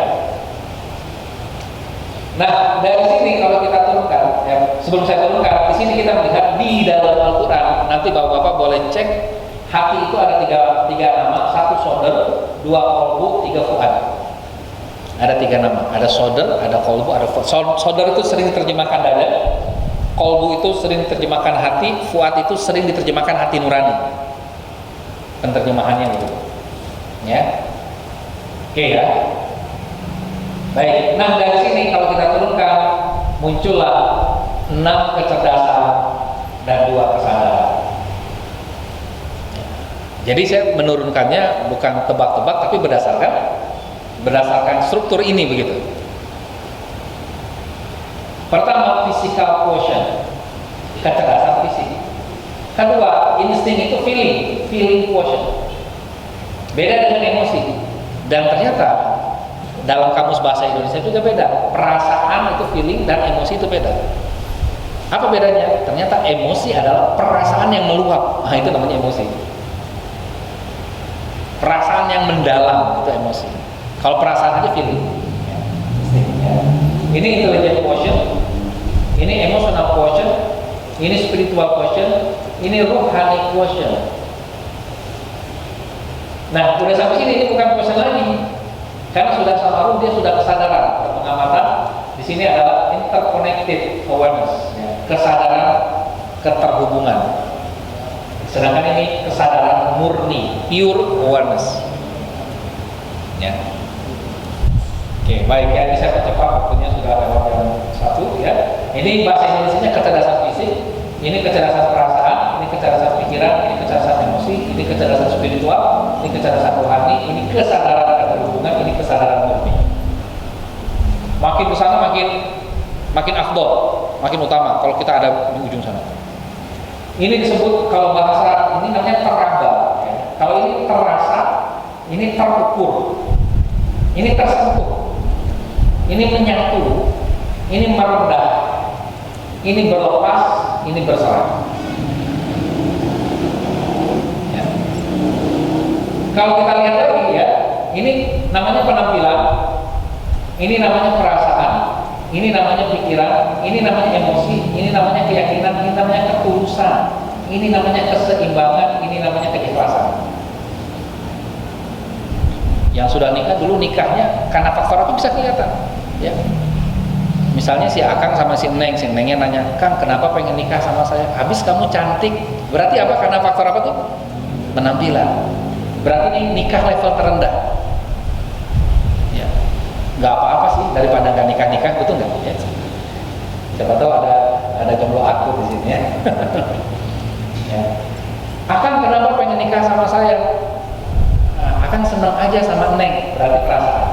Nah, dari sini kalau kita turunkan, ya, sebelum saya turunkan, di sini kita melihat di dalam Al-Quran. Nanti bapak-bapak boleh cek, hati itu ada tiga nama, satu sodar, dua kolbu, tiga fuad. Ada tiga nama, ada sodar, ada kolbu, ada fuad. Sodar itu sering diterjemahkan dada, kolbu itu sering diterjemahkan hati, fuad itu sering diterjemahkan hati nurani. Penterjemahannya gitu, ya. Oke ya. Baik, nah dari sini kalau kita turunkan muncullah 6 kecerdasan dan 2 kesadaran. Jadi saya menurunkannya bukan tebak-tebak tapi berdasarkan struktur ini begitu. Pertama, physical quotient, kecerdasan fisik. Kedua, insting itu feeling quotient. Beda dengan emosi. Dan ternyata dalam kamus bahasa Indonesia juga beda. Perasaan itu feeling dan emosi itu beda. Apa bedanya? Ternyata emosi adalah perasaan yang meluap. Nah, itu namanya emosi. Perasaan yang mendalam itu emosi. Kalau perasaan aja feeling. Ini intelligent quotient, ini emotional quotient, ini spiritual quotient, ini ruhani quotient. Nah, sudah sampai sini ini bukan quotient lagi. Karena sudah sama ruh, dia sudah kesadaran. Pengamatan di sini adalah interconnected awareness, ya. Kesadaran keterhubungan. Sedangkan ini kesadaran murni, pure awareness. Ya. Oke, baik ya. Ini saya percepat, waktunya sudah lewat jam 1 ya. Ini bahasa Indonesianya kecerdasan fisik, ini kecerdasan perasaan, ini kecerdasan pikiran, ini kecerdasan emosi, ini kecerdasan spiritual, ini kecerdasan rohani, ini kesadaran keterhubungan, ini kesadaran murni. Makin ke sana makin afdol, makin utama kalau kita ada di ujung sana. Ini disebut kalau bahasa ini namanya teraba. Ya. Kalau ini terasa, ini terukur, ini tersentuh, ini menyatu, ini merendah, ini berlepas, ini berserah. Ya. Kalau kita lihat lagi ya, ini namanya penampilan, ini namanya perasaan, ini namanya pikiran, ini namanya emosi, ini namanya keyakinan, ini namanya ketulusan, ini namanya keseimbangan, ini namanya keikhlasan. Yang sudah nikah dulu nikahnya karena faktor apa bisa kelihatan, ya. Misalnya si Akang sama si Nengnya nanya, Kang kenapa pengen nikah sama saya? Habis kamu cantik, berarti apa? Karena faktor apa tuh? Penampilan. Berarti ini nikah level terendah. Ya, nggak apa-apa sih daripada nggak nikah, betul nggak? Ya. Siapa tahu ada jomblo aku di sini ya. Ya. Akang kenapa pengen nikah sama saya? Nah, Akang senang aja sama Neng, berarti perasaan.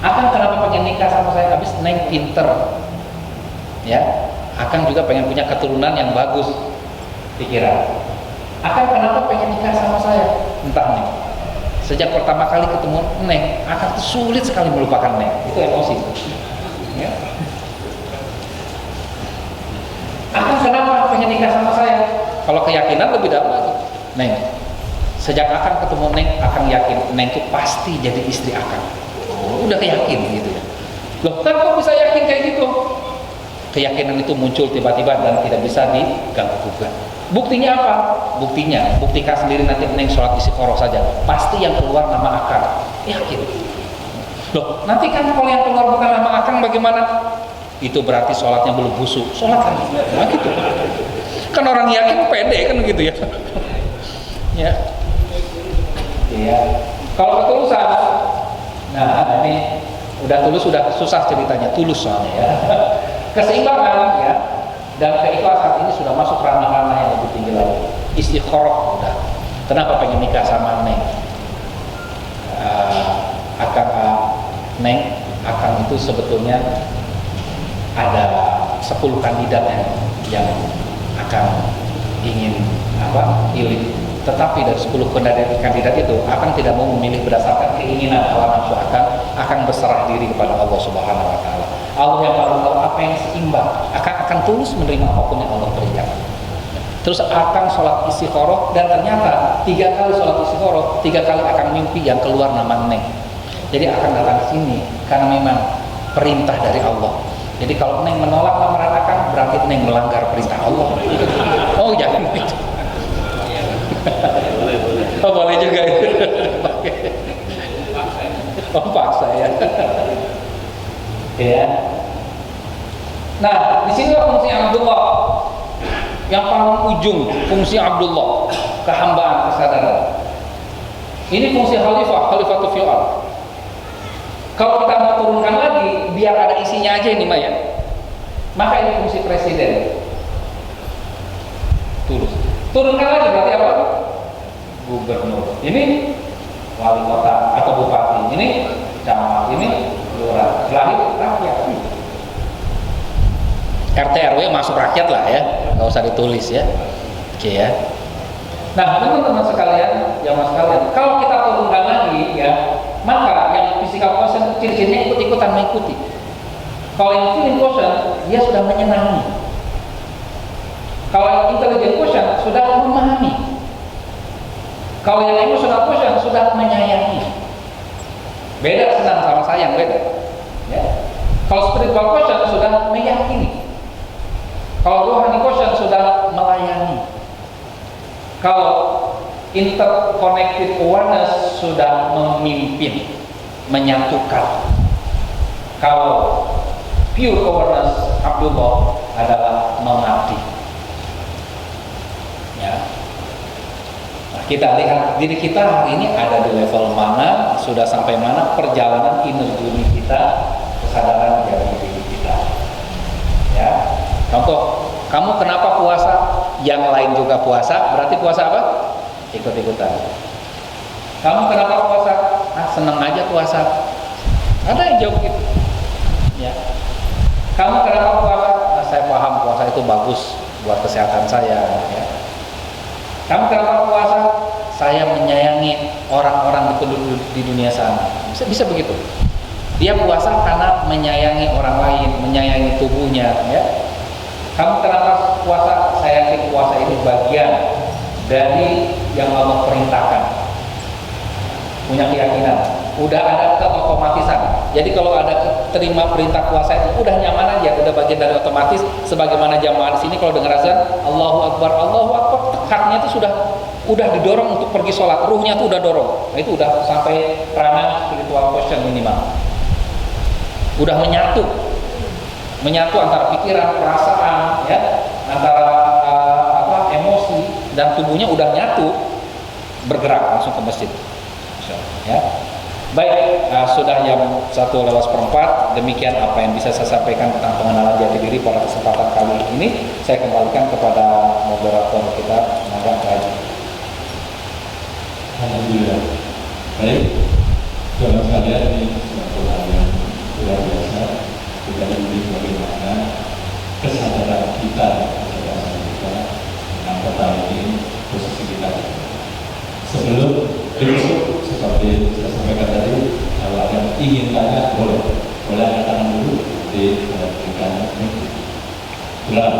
Akang kenapa pengen nikah sama saya? Habis Neng pinter, ya. Akang juga pengen punya keturunan yang bagus, pikiran. Akang kenapa pengen nikah sama saya? Entah Neng. Sejak pertama kali ketemu Neng, Akang tuh sulit sekali melupakan Neng. Itu emosi. Ya. Akang kenapa pengen nikah sama saya? Kalau keyakinan lebih dalam lagi. Neng, sejak Akang ketemu Neng, Akang yakin Neng tuh pasti jadi istri Akang. Udah yakin gitu ya. Loh kan kok bisa yakin kayak gitu? Keyakinan itu muncul tiba-tiba dan tidak bisa diganggu gugat. Buktinya apa? Buktikan sendiri nanti Neng sholat istiqoroh saja. Pasti yang keluar nama Akang. Yakin. Loh, nanti kan kalau yang keluar bukan nama Akang bagaimana? Itu berarti sholatnya belum busuk. Sholat lagi. Nah gitu. Kan orang yakin pede kan gitu ya. Ya. Iya. Kalau ketulusan, nah ini udah tulus, sudah susah ceritanya. Tulus soalnya ya. Keseimbangan ya. Dan keikhlasan ini sudah masuk ranah-ranah yang lebih tinggi lagi. Istiqoroh udah. Kenapa pengen nikah sama Neng? Neng, Akang itu sebetulnya ada 10 kandidat yang Akang ingin pilih. Tetapi dari 10 kandidat itu Akang tidak mau memilih berdasarkan keinginan hawa nafsu Akang berserah diri kepada Allah Subhanahu wa taala. Allah yang paling tahu apa yang seimbang. Akan tulus menerima apapun yang Allah berikan. Terus Akang sholat istiqoroh dan ternyata 3 kali sholat istiqoroh, 3 kali Akang mimpi yang keluar nama Neng. Jadi akan datang ke sini karena memang perintah dari Allah. Jadi kalau Neng menolak lamaran akang, berarti Neng melanggar perintah Allah. Oh jangan begitu. Oh boleh juga itu. Oh paksa ya. Ya. Nah, di sini fungsi Abdullah. Yang paling ujung fungsi Abdullah, kehambaan, kesadaran. Ini fungsi khalifatul fil ardh. Kalau kita mau turunkan lagi, biar ada isinya aja ini Maya. Maka ini fungsi presiden. Turunkan lagi berarti apa? Gubernur. Ini wali kota atau bupati. Ini camat. Ini lurah. Terakhir rakyat. RT RW masuk rakyat lah ya. Nggak usah ditulis ya. Oke ya. Nah teman-teman sekalian, jamaah sekalian, kalau kita turunkan lagi ya, maka yang physical quotient ciri-cirinya ikut-ikutan mengikuti. Kalau yang feeling quotient dia sudah menyenangi. Kalau yang intelligent quotient sudah memahami. Kalau yang emotional quotient sudah menyayangi. Beda senang sama sayang, beda. Ya. Kalau spiritual quotient sudah meyakini. Kalau rohani quotient sudah melayani. Kalau interconnected awareness sudah memimpin, menyatukan. Kalau pure awareness Abdullah adalah mengabdi. Ya. Nah, kita lihat diri kita hari ini ada di level mana, sudah sampai mana perjalanan inner journey kita, kesadaran dari diri kita. Ya. Contoh, kamu kenapa puasa? Yang lain juga puasa, berarti puasa apa? Ikut-ikutan. Kamu kenapa puasa? Seneng aja puasa. Ada yang jawab gitu. Ya. Kamu kenapa puasa? Saya paham puasa itu bagus buat kesehatan saya. Ya. Kamu kenapa puasa? Saya menyayangi orang-orang di dunia sana. Bisa begitu. Dia puasa karena menyayangi orang lain, menyayangi tubuhnya. Ya. Kamu kenapa puasa? Saya yakin puasa ini bagian dari yang Allah perintahkan. Punya keyakinan. Udah ada keotomatisan. Jadi kalau ada terima perintah puasa itu udah nyaman aja, udah bagian dari otomatis. Sebagaimana jamaah di sini kalau dengar azan Allahu Akbar, tekadnya itu udah didorong untuk pergi sholat. Ruhnya tuh udah dorong. Nah, itu udah sampai ranah spiritual quotient minimal. Udah menyatu antara pikiran, perasaan, ya, antara emosi dan tubuhnya udah nyatu, bergerak langsung ke masjid. Ya. Baik, sudah jam 1:04. Demikian apa yang bisa saya sampaikan tentang pengenalan jati diri pada kesempatan kali ini. Saya kembalikan kepada moderator kita, Mangga Haji. Alhamdulillah. Baik, saudara sekalian, ini suatu hal yang luar biasa. Kita ini bagaimana kesadaran kita tentang kota ini, posisi kita. Sebelum besok, seperti saya sampaikan tadi, kalau ada yang ingin tanya boleh angkat tangan dulu di berikan bulan.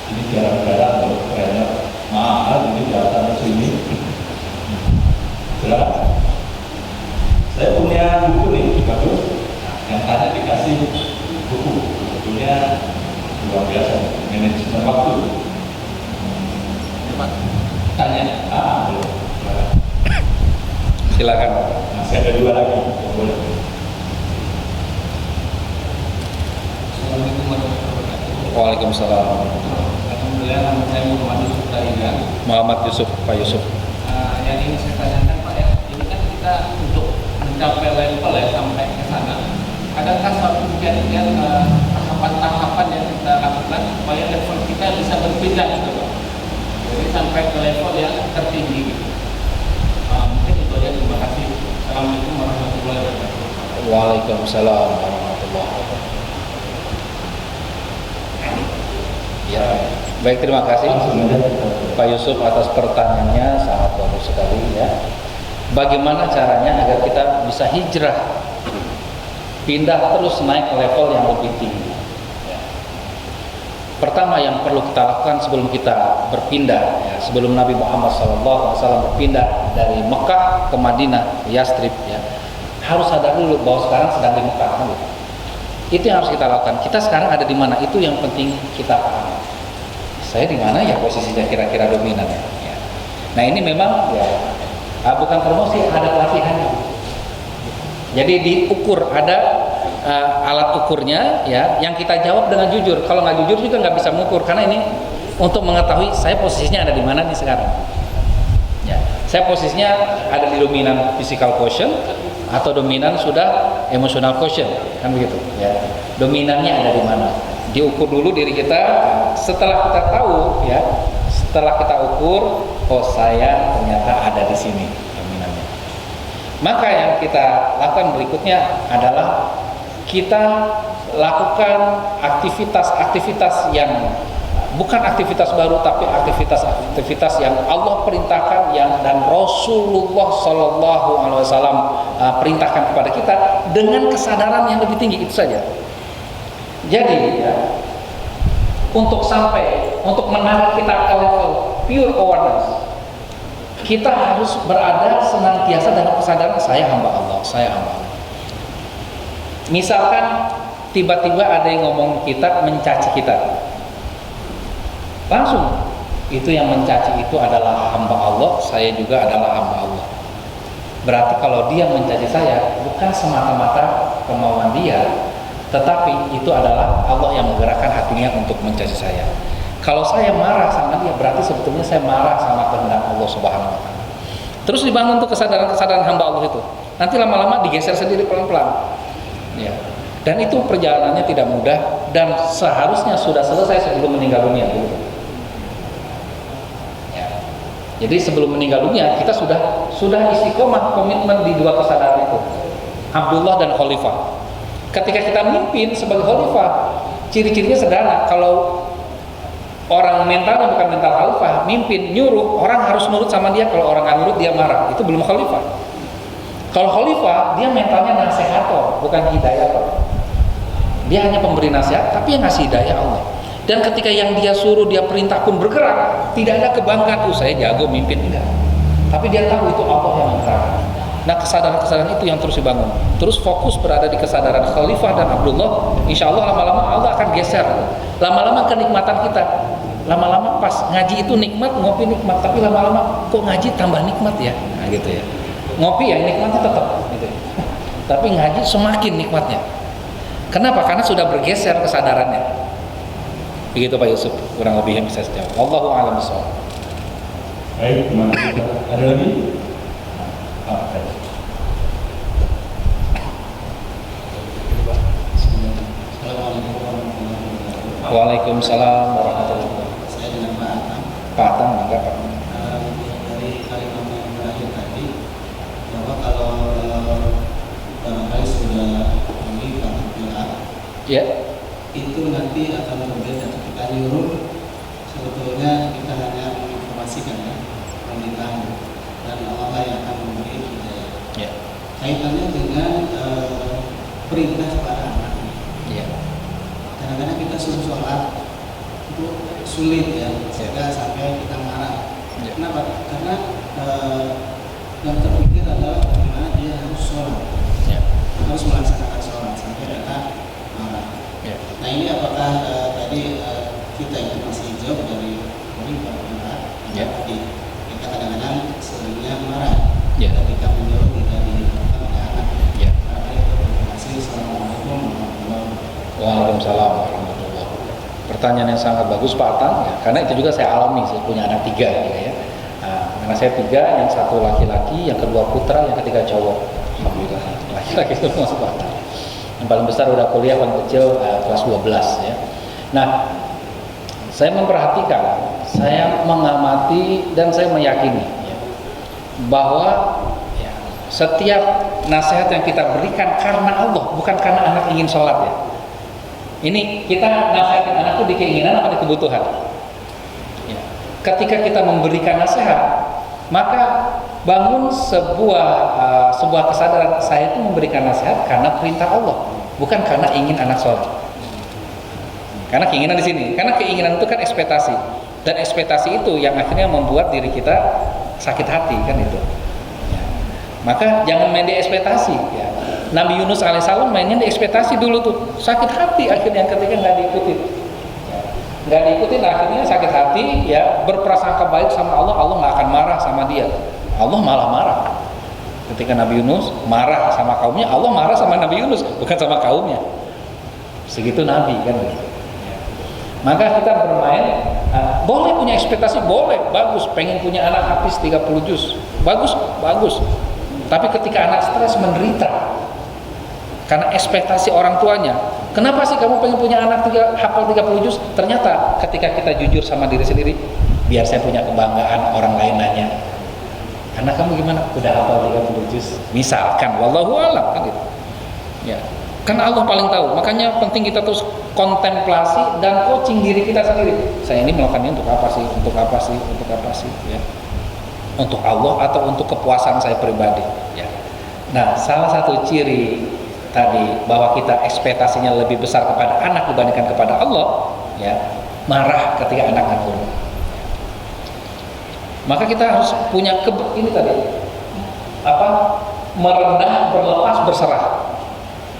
Ini jarang-jarang loh, kayaknya mahal ini datang ke sini. Jelas. Saya punya buku nih, bagus. Yang tanya dikasih buku, bukunya luar biasa, manajemen waktu. Tanya, boleh. Silakan. Masih ada 2 lagi, boleh. Assalamualaikum warahmatullahi wabarakatuh. Waalaikumsalam. Alhamdulillah, nama saya Muhammad Yusuf Tariga. Muhammad Yusuf, Pak Yusuf. Yang ingin saya tanyakan Pak ya, ini kan kita untuk mencapai level ya sampai ke sana. Adakah suatu kejadian tahapan-tahapan yang kita lakukan supaya level kita bisa berpindah gitu Pak? Jadi sampai ke level yang tertinggi. Gitu. Mungkin itu aja. Terima kasih. Assalamualaikum warahmatullahi wabarakatuh. Waalaikumsalam warahmatullahi wabarakatuh. Ya, baik, terima kasih Pak Yusuf atas pertanyaannya, sangat bagus sekali ya. Bagaimana caranya agar kita bisa hijrah, pindah terus naik ke level yang lebih tinggi? Ya. Pertama yang perlu kita lakukan sebelum kita berpindah, ya, sebelum Nabi Muhammad SAW berpindah dari Mekah ke Madinah, Yastrib, ya, harus sadar dulu bahwa sekarang sedang di Mekah. Kan? Itu yang harus kita lakukan. Kita sekarang ada di mana? Itu yang penting kita pahami. Saya di mana ya posisinya kira-kira dominan ya. Nah ini memang ya bukan promosi, ada pelatihannya. Jadi diukur, ada alat ukurnya ya, yang kita jawab dengan jujur. Kalau nggak jujur juga nggak bisa mengukur, karena ini untuk mengetahui saya posisinya ada di mana nih sekarang. Ya, saya posisinya ada di dominan physical quotient atau dominan sudah emotional quotient, kan begitu ya. Dominannya ada di mana? Diukur dulu diri kita. Setelah kita tahu ya, setelah kita ukur, oh saya ternyata ada di sini dominannya. Maka yang kita lakukan berikutnya adalah kita lakukan aktivitas-aktivitas yang bukan aktivitas baru, tapi aktivitas-aktivitas yang Allah perintahkan, yang dan Rasulullah Shallallahu Alaihi Wasallam perintahkan kepada kita dengan kesadaran yang lebih tinggi, itu saja. Jadi ya, untuk menarik kita ke level pure awareness, kita harus berada senantiasa dalam kesadaran saya hamba Allah, saya hamba Allah. Misalkan tiba-tiba ada yang ngomong kita, mencaci kita, langsung itu yang mencaci itu adalah hamba Allah, saya juga adalah hamba Allah. Berarti kalau dia mencaci saya bukan semata-mata kemauan dia, tetapi itu adalah Allah yang menggerakkan hatinya untuk mencaci saya. Kalau saya marah sama dia, berarti sebetulnya saya marah sama kehendak Allah Subhanahu wa taala. Terus dibangun tuh kesadaran hamba Allah itu. Nanti lama-lama digeser sendiri pelan-pelan. Ya. Dan itu perjalanannya tidak mudah dan seharusnya sudah selesai sebelum meninggal dunia gitu. Ya. Jadi sebelum meninggal dunia kita sudah istiqomah komitmen di dua kesadaran itu. Abdullah dan Khalifah. Ketika kita mimpin sebagai khalifah, ciri-cirinya sederhana. Kalau orang mentalnya bukan mental khalifah, mimpin, nyuruh, orang harus nurut sama dia. Kalau orang nggak nurut, dia marah. Itu belum khalifah. Kalau khalifah, dia mentalnya nasehator, bukan hidayator. Dia hanya pemberi nasihat, tapi yang ngasih hidayah Allah. Dan ketika yang dia suruh, dia perintah pun bergerak. Tidak ada kebanggaan, saya jago mimpin, enggak. Tapi dia tahu itu Allah yang menggerakkan. Nah, kesadaran-kesadaran itu yang terus dibangun. Terus fokus berada di kesadaran Khalifah dan Abdullah. Insya Allah lama-lama Allah akan geser. Lama-lama kenikmatan kita. Lama-lama pas ngaji itu nikmat, ngopi nikmat. Tapi lama-lama kok ngaji tambah nikmat ya? Nah gitu ya. Ngopi ya nikmatnya tetap. Gitu. Tapi ngaji semakin nikmatnya. Kenapa? Karena sudah bergeser kesadarannya. Begitu Pak Yusuf. Kurang lebih yang bisa saya jawab. Wallahu a'lam bishawab. Baik, terima kasih. Ada lagi? Assalamualaikum warahmatullahi wabarakatuh. Waalaikumsalam warahmatullahi wabarakatuh. Saya dengan Pak Atam. Pak Atam enggak Pak? Dari kalimat yang terakhir tadi, bahwa kalau barangkali sudah memilih gerak, Ya. itu nanti akan berbeda. Kita nyuruh, sebetulnya kita hanya menginformasikan ya, memberitahu, dan Allah yang akan memberi hidayah. Ya. Kaitannya dengan perintah kepada anak. Ya. Kadang-kadang kita suruh sholat itu sulit ya, sehingga sampai kita marah. Ya. Kenapa? Karena yang terpikir adalah bagaimana dia harus sholat, Ya. harus melaksanakan sholat sampai kita marah. Ya. Nah ini apakah tadi kita itu masih jauh dari perintah? Ya. Tadi kita kadang-kadang sebenarnya marah Ya. ketika menyuruh tidak dilakukan oleh anak. Ya. Karena itu terima kasih. Assalamualaikum warahmatullahi wabarakatuh. Waalaikumsalam warahmatullahi wabarakatuh. Pertanyaan yang sangat bagus Pak Atam ya, karena itu juga saya alami, saya punya anak 3 ya. Nah, karena saya 3, yang satu laki-laki, yang kedua putra, yang ketiga cowok. Alhamdulillah laki-laki itu masuk Pak Atam. Yang paling besar udah kuliah, paling kecil kelas 12 ya. Nah, saya memperhatikan, saya mengamati dan saya meyakini ya, bahwa ya, setiap nasihat yang kita berikan karena Allah, bukan karena anak ingin sholat ya. Ini kita nasihatin anak itu di keinginan apa di kebutuhan. Ya. Ketika kita memberikan nasihat, maka bangun sebuah kesadaran, saya itu memberikan nasihat karena perintah Allah, bukan karena ingin anak sholat. Karena keinginan di sini, karena keinginan itu kan ekspektasi, dan ekspektasi itu yang akhirnya membuat diri kita sakit hati kan itu. Ya. Maka jangan main di ekspektasi. Ya. Nabi Yunus alaihissalam mainnya di ekspektasi dulu tuh, sakit hati akhirnya ketika nggak diikutin. Nggak diikutin akhirnya sakit hati ya, berprasangka baik sama Allah, Allah nggak akan marah sama dia. Allah malah marah. Ketika Nabi Yunus marah sama kaumnya, Allah marah sama Nabi Yunus, bukan sama kaumnya. Segitu Nabi kan. Maka kita bermain, boleh punya ekspektasi, boleh, bagus, pengen punya anak habis 30 juz, bagus, bagus. Tapi ketika anak stres menderita karena ekspektasi orang tuanya, kenapa sih kamu pengen punya anak hafal 30 juz? Ternyata ketika kita jujur sama diri sendiri, biar saya punya kebanggaan, orang lain nanya, anak kamu gimana? Udah hafal 30 juz? Misalkan, wallahu a'lam kan gitu. Ya. Karena Allah paling tahu, makanya penting kita terus kontemplasi dan coaching diri kita sendiri. Saya ini melakukannya untuk apa sih? Untuk apa sih? Untuk apa sih? Ya. Untuk Allah atau untuk kepuasan saya pribadi? Ya. Nah, salah satu ciri tadi bahwa kita ekspektasinya lebih besar kepada anak dibandingkan kepada Allah, ya, marah ketika anak nganggur. Maka kita harus punya ini tadi merendah, berlepas, berserah.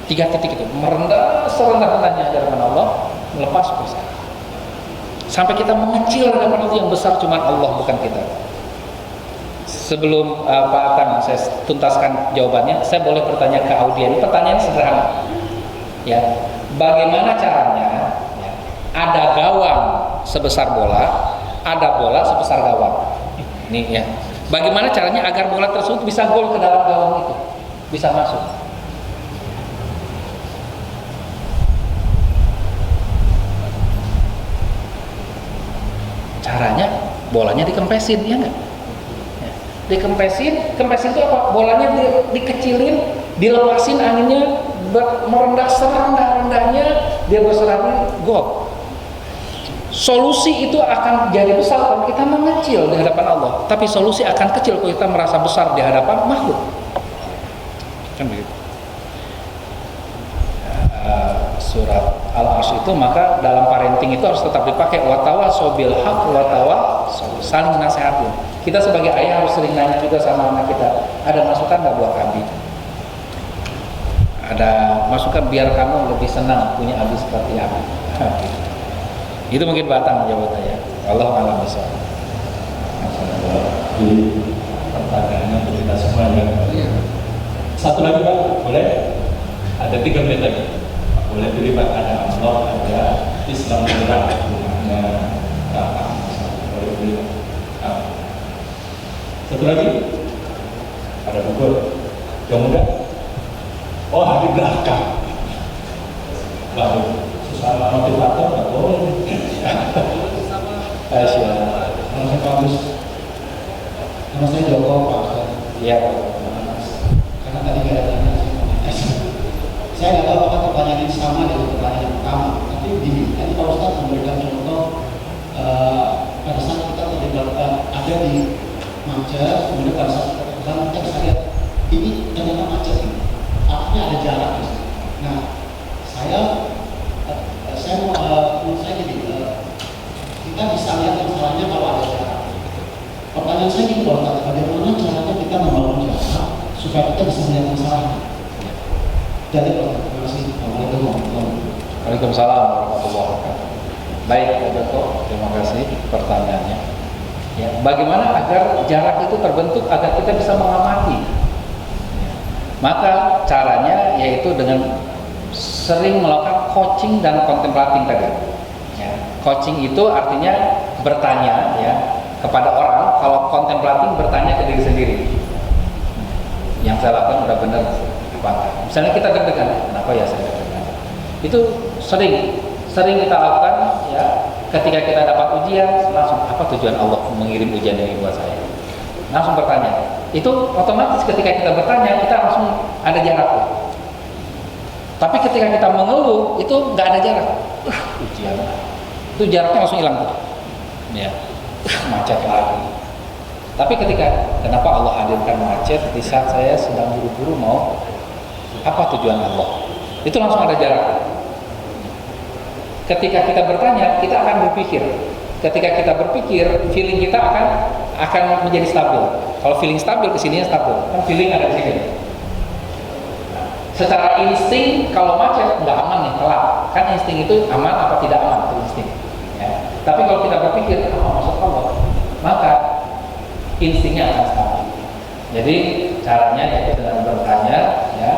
3 titik itu, merendah serendah-rendahnya hadapan Allah, melepas berserah. Sampai kita mengecil hadapan Allah, yang besar cuma Allah, bukan kita. Sebelum Pak Atang saya tuntaskan jawabannya, saya boleh bertanya ke audien. Pertanyaan sederhana, ya, bagaimana caranya? Ya, ada gawang sebesar bola, ada bola sebesar gawang. Ini ya, bagaimana caranya agar bola tersebut bisa gol ke dalam gawang itu, bisa masuk? Caranya bolanya dikempesin, ya enggak? Ya. Kempesin itu apa? Bolanya dikecilin, dilepasin anginnya, merendah serendah-rendahnya, dia berserah diri, gol. Solusi itu akan jadi besar kalau kita mengecil di hadapan Allah, tapi solusi akan kecil kalau kita merasa besar di hadapan makhluk. Kan begitu. Surat Al-Asy itu, maka dalam parenting itu harus tetap dipakai watawasau bil haq watawasau, saling nasihatin. Kita sebagai ayah harus sering nanya juga sama anak kita, ada masukan nggak buat Abi? Ada masukan biar kamu lebih senang punya Abi seperti Abi. Itu mungkin batang jawabannya ya. Allah alam besar. Jadi pertanyaannya untuk kita semua ya. Satu lagi Pak, boleh? Ada 3 menit lagi. Boleh pilih Pak, ada Allah, ada Islam murah, rumahnya Kakak. Boleh pilih Pak. Satu lagi, ada buku yang muda. Oh, di belakang. Baru sesama motivator nggak boleh. Asyik. Nama saya Pak Agus. Nama saya Joko Pak Ustaz. Ya. Karena tadi gak ada tanya, saya nggak tahu apakah pertanyaan ini sama dengan pertanyaan yang pertama. Tapi begini, tadi Pak Ustaz memberikan contoh pada saat kita ada di macet, kemudian pada saat kita lihat ini ternyata macet, artinya ada jarak. Nah, saya mau menurut saya gini, kita bisa lihat masalahnya kalau ada jarak. Pertanyaan saya gini, bagaimana caranya kita membangun jarak supaya kita bisa melihat masalahnya? Jadi, terima kasih. Assalamualaikum warahmatullahi wabarakatuh. Waalaikumsalam warahmatullahi wabarakatuh. Baik, Pak Joko, terima kasih pertanyaannya. Ya, bagaimana agar jarak itu terbentuk agar kita bisa mengamati? Maka caranya yaitu dengan sering melakukan coaching dan contemplating tadi. Ya, coaching itu artinya bertanya ya kepada orang, kalau contemplating bertanya ke diri sendiri. Yang saya lakukan udah benar apa enggak? Misalnya kita deg-degan, kenapa ya saya deg-degan? Itu sering kita lakukan ya. Ketika kita dapat ujian, langsung apa tujuan Allah mengirim ujian ini buat saya? Langsung bertanya. Itu otomatis ketika kita bertanya, kita langsung ada jarak. Tapi ketika kita mengeluh, itu nggak ada jarak. Ujian. Itu jaraknya langsung hilang tuh. Ya. Macet lagi. Tapi ketika kenapa Allah hadirkan macet di saat saya sedang buru-buru mau apa tujuan Allah? Itu langsung ada jarak. Ketika kita bertanya, kita akan berpikir. Ketika kita berpikir, feeling kita akan menjadi stabil. Kalau feeling stabil, kesininya stabil. Kan feeling ada di sini. Secara insting kalau macet nggak aman nih, telat. Kan insting itu aman apa tidak aman, itu insting. Ya. Tapi kalau kita berpikir apa maksud Allah, maka instingnya akan salah. Jadi caranya yaitu dengan bertanya, ya,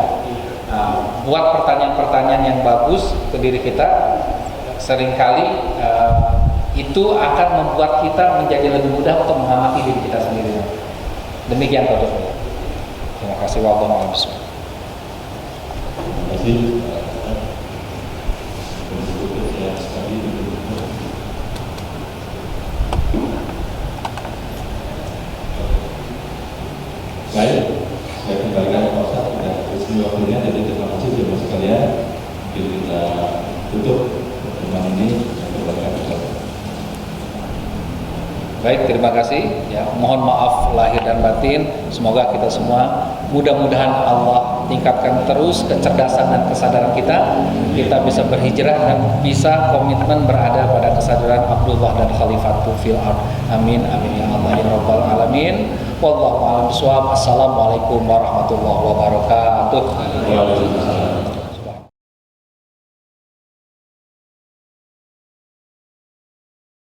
buat pertanyaan-pertanyaan yang bagus ke diri kita. Seringkali itu akan membuat kita menjadi lebih mudah untuk mengamati diri kita sendiri. Demikian Pak Dr. Terima kasih. Wallahu a'lam bishawab. Terima kasih. Berikutnya sekali. Baik, saya kembalikan ke Pak Ustaz pada sesi waktunya. Jadi terima kasih teman sekalian. Mungkin kita tutup pertemuan ini dan kembalikan ke Ustaz. Baik, terima kasih. Ya, mohon maaf lahir dan batin. Semoga kita semua mudah-mudahan Allah tingkatkan terus kecerdasan dan kesadaran kita. Kita bisa berhijrah dan bisa komitmen berada pada kesadaran Abdullah dan Khalifatul fil ard. Amin amin ya Allah ya rabbal alamin. Wallahu a'lam bishawab. Assalamualaikum warahmatullahi wabarakatuh. Waalaikumsalam.